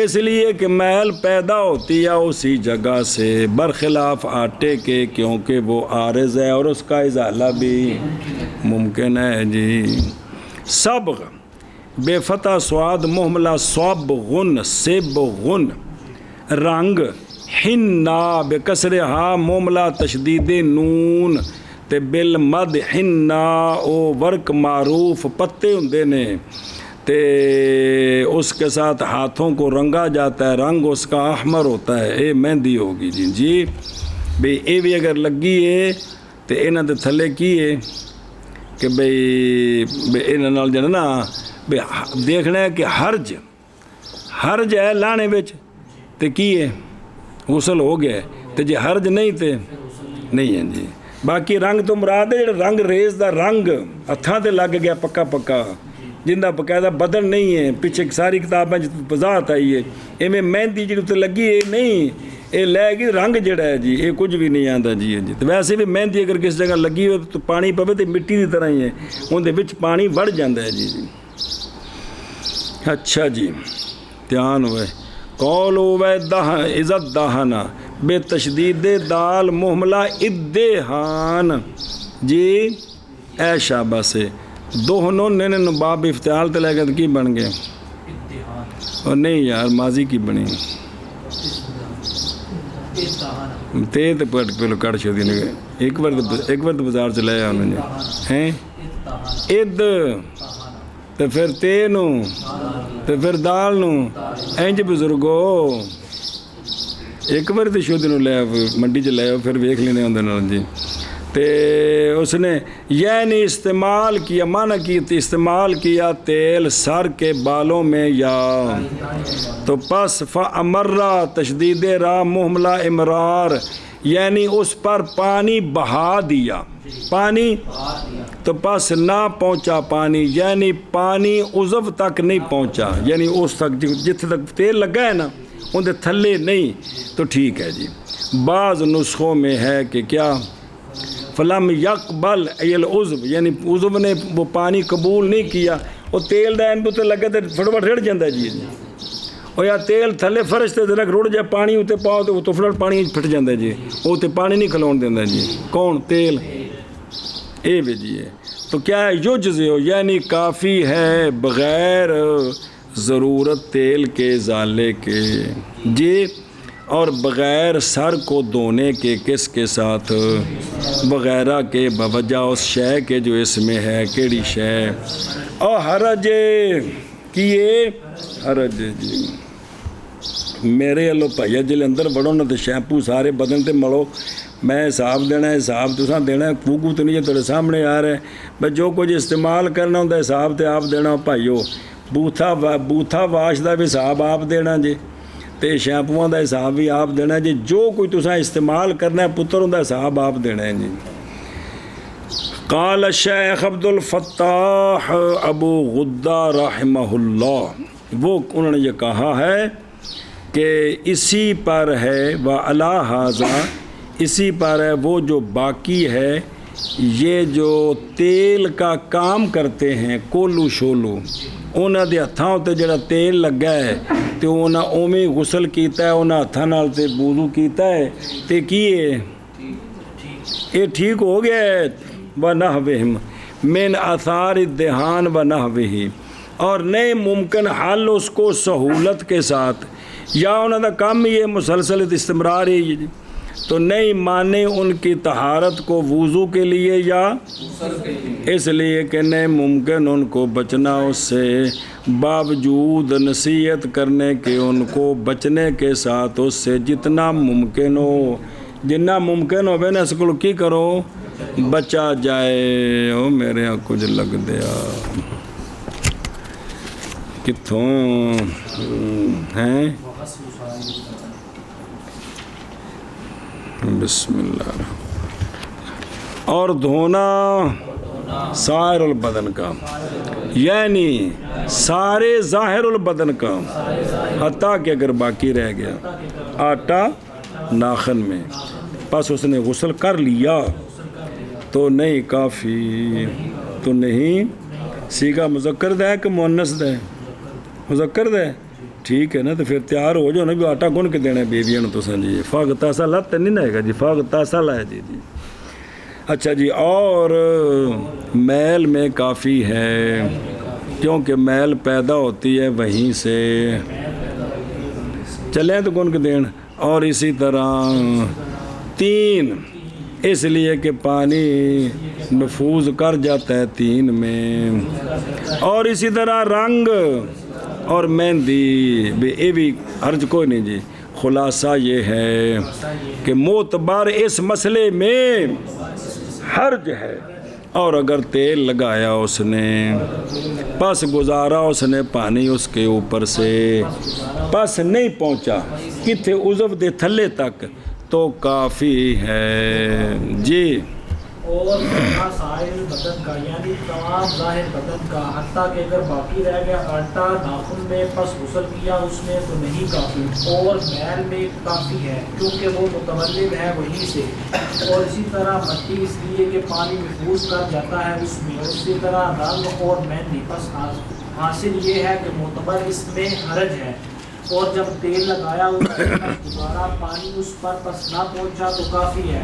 اس لیے کہ میل پیدا ہوتی ہے اسی جگہ سے برخلاف آٹے کے کیونکہ وہ عارض ہے اور اس کا ازالہ بھی ممکن ہے جی. صبغ بے فتح سواد محملہ صبغن صبغن رنگ. حنا بے کسر ہا محملہ تشدید نون تے بالمد حنا او ورک معروف پتے ہوندے نے تے اس کے ساتھ ہاتھوں کو رنگا جاتا ہے. رنگ اس کا احمر ہوتا ہے. اے مہندی ہوگی جی جی بھئی اے بھی اگر لگی ہے تو انہاں دے تھلے کی ہے کہ بھئی انہاں نال جڑا نا دیکھنا ہے کہ حرج ہے لانے وچ تے کی ہے غسل ہو گیا تے جی حرج نہیں تے نہیں ہے جی. باقی رنگ تو مراد ہے جڑا رنگ ریز دا رنگ ہتھاں تے لگ گیا پکا پکا جندا باقاعدہ بدل نہیں ہے. پیچھے ساری کتابیں وضاحت آئی ہے. ایویں مہندی جڑی تے لگی ہے نہیں اے لے گی رنگ جڑا ہے جی اے کچھ بھی نہیں آندا جی جی. تو ویسے بھی مہندی اگر کس جگہ لگی ہو تو پانی پوے تے مٹی دی طرح ہی ہے اون دے وچ پانی وڑ جاندا ہے جی جی. اچھا جی دھیان ہوئے قول ہوئے عزت دہنا بے تشدید دال محملہ ادہان جی اے شابہ سے دونوں نے باب افتعال تے لے کے کی بن گئے اور نہیں یار ماضی کی بنی تے تے پٹ پہلو کٹ چھو دی ایک وقت بازار چ لے آنے ہیں اد تے پھر تے نو تے پھر دال نو انج بزرگو ایک بار تو شدھ نو لے منڈی چ لے پھر ویکھ لینے اندر جی. تے اس نے یعنی استعمال کیا معنی کی استعمال کیا تیل سر کے بالوں میں یا تو پس فامرہ تشدید را محملہ امرار یعنی اس پر پانی بہا دیا پانی تو پس نہ پہنچا پانی یعنی پانی عضو تک نہیں پہنچا یعنی اس تک جتنے تک تیل لگا ہے نا ان دے تھلے نہیں تو ٹھیک ہے جی. بعض نسخوں میں ہے کہ کیا فلم یقبل العضو یعنی عضو نے وہ پانی قبول نہیں کیا وہ تیل دا ان تو لگا تے فٹافٹ رڑ جاندا ہے جی. اور یا تیل تھلے فرش تے ذرا رڑ جائے پانی اتنے پاؤ تو وہ تو فٹافٹ پانی پھٹ جاندا ہے جی. وہ تے پانی نہیں کھلون دیندا جی. کون تیل اے بھیجیے تو کیا یجزئ یعنی کافی ہے بغیر ضرورت تیل کے ازالے کے جی اور بغیر سر کو دھونے کے کس کے ساتھ وغیرہ کے بوجہ اس شے کے جو اس میں ہے کیڑی شے اور حرج کیے حرج جی میرے اللہ بھائیا جلے اندر بڑھو نہ تو شیمپو سارے بدن تے ملو میں حساب دینا ہے حساب تساں دینا ہے کوکو تو نہیں تیرے سامنے آ رہے بس جو کچھ استعمال کرنا ہوتا ہے حساب تے آپ دینا بھائیو بوتھا واش دا بھی حساب آپ دینا جی تے شیمپوؤں دا حساب بھی آپ دینا ہے جی، جو کوئی تساں استعمال کرنا ہے پتر ان دا حساب آپ دینا ہے جی۔ قال الشیخ عبد الفتاح ابو غدہ رحمہ اللہ، وہ انہوں نے یہ کہا ہے کہ اسی پر ہے وعلی ھذا، اسی پر ہے وہ جو باقی ہے، یہ جو تیل کا کام کرتے ہیں کولو شولو، انہاں دے ہتھاں تے جڑا تیل لگا ہے تے انہاں اوویں غسل کیتا ہے، انہاں ہتھاں نال تے وضو کیتا ہے تے کی ہے یہ ٹھیک ہو گیا ہے۔ وَنَحْوِهِمْ مِنْ آثار الدہان وَنَحْوِهِ، اور نہیں ممکن حل اس کو سہولت کے ساتھ، یا انہوں کا کام یہ مسلسل استمرار ہی، تو نہیں مانے ان کی طہارت کو وضو کے لیے یا اس لیے کہ نہیں ممکن ان کو بچنا اس سے، باوجود نصیحت کرنے کے ان کو بچنے کے ساتھ اس سے جتنا ممکن ہو، جتنا ممکن ہو نا اس کو کی کرو بچا جائے۔ او میرے یہاں کچھ لگ دیا کتوں ہیں، بسم اللہ۔ اور دھونا سائر البدن کا، یعنی سارے ظاہر البدن کا، حتیٰ کہ اگر باقی رہ گیا آٹا ناخن میں، پس اس نے غسل کر لیا تو نہیں کافی، تو نہیں سیگا مذکر دے کہ مؤنث دے، مذکر دے ٹھیک ہے نا، تو پھر تیار ہو جاؤ نا بھی آٹا گن کے دینا ہے بیویاں تو سن جی، فاغتاسل تے نہیں نہ گا جی، فاغتاسل ہے جی جی۔ اچھا جی، اور میل میں کافی ہے کیونکہ میل پیدا ہوتی ہے وہیں سے، چلیں تو گن کے دین۔ اور اسی طرح 3 اس لیے کہ پانی نفوذ کر جاتا ہے 3 میں، اور اسی طرح رنگ اور مہندی بھی حرج کوئی نہیں جی۔ خلاصہ یہ ہے کہ معتبر اس مسئلے میں حرج ہے، اور اگر تیل لگایا اس نے پس گزارا اس نے پانی اس کے اوپر سے، پس نہیں پہنچا کتنے عضو دے تھلے تک تو کافی ہے جی۔ اور سائر بدن کا، یعنی تمام ظاہر بدن کا، حتیٰ کہ اگر باقی رہ گیا آٹا ناخن میں پس غسل کیا اس میں تو نہیں کافی، اور میل میں کافی ہے کیونکہ وہ متولد ہے وہیں سے، اور اسی طرح مٹی اس لیے کہ پانی محفوظ کر جاتا ہے اس میں، اور اسی طرح رنگ اور مہندی، پس حاصل یہ ہے کہ معتبر اس میں حرج ہے، اور جب تیل لگایا اس پر دوبارہ پانی اس پر پس نہ پہنچا تو کافی ہے۔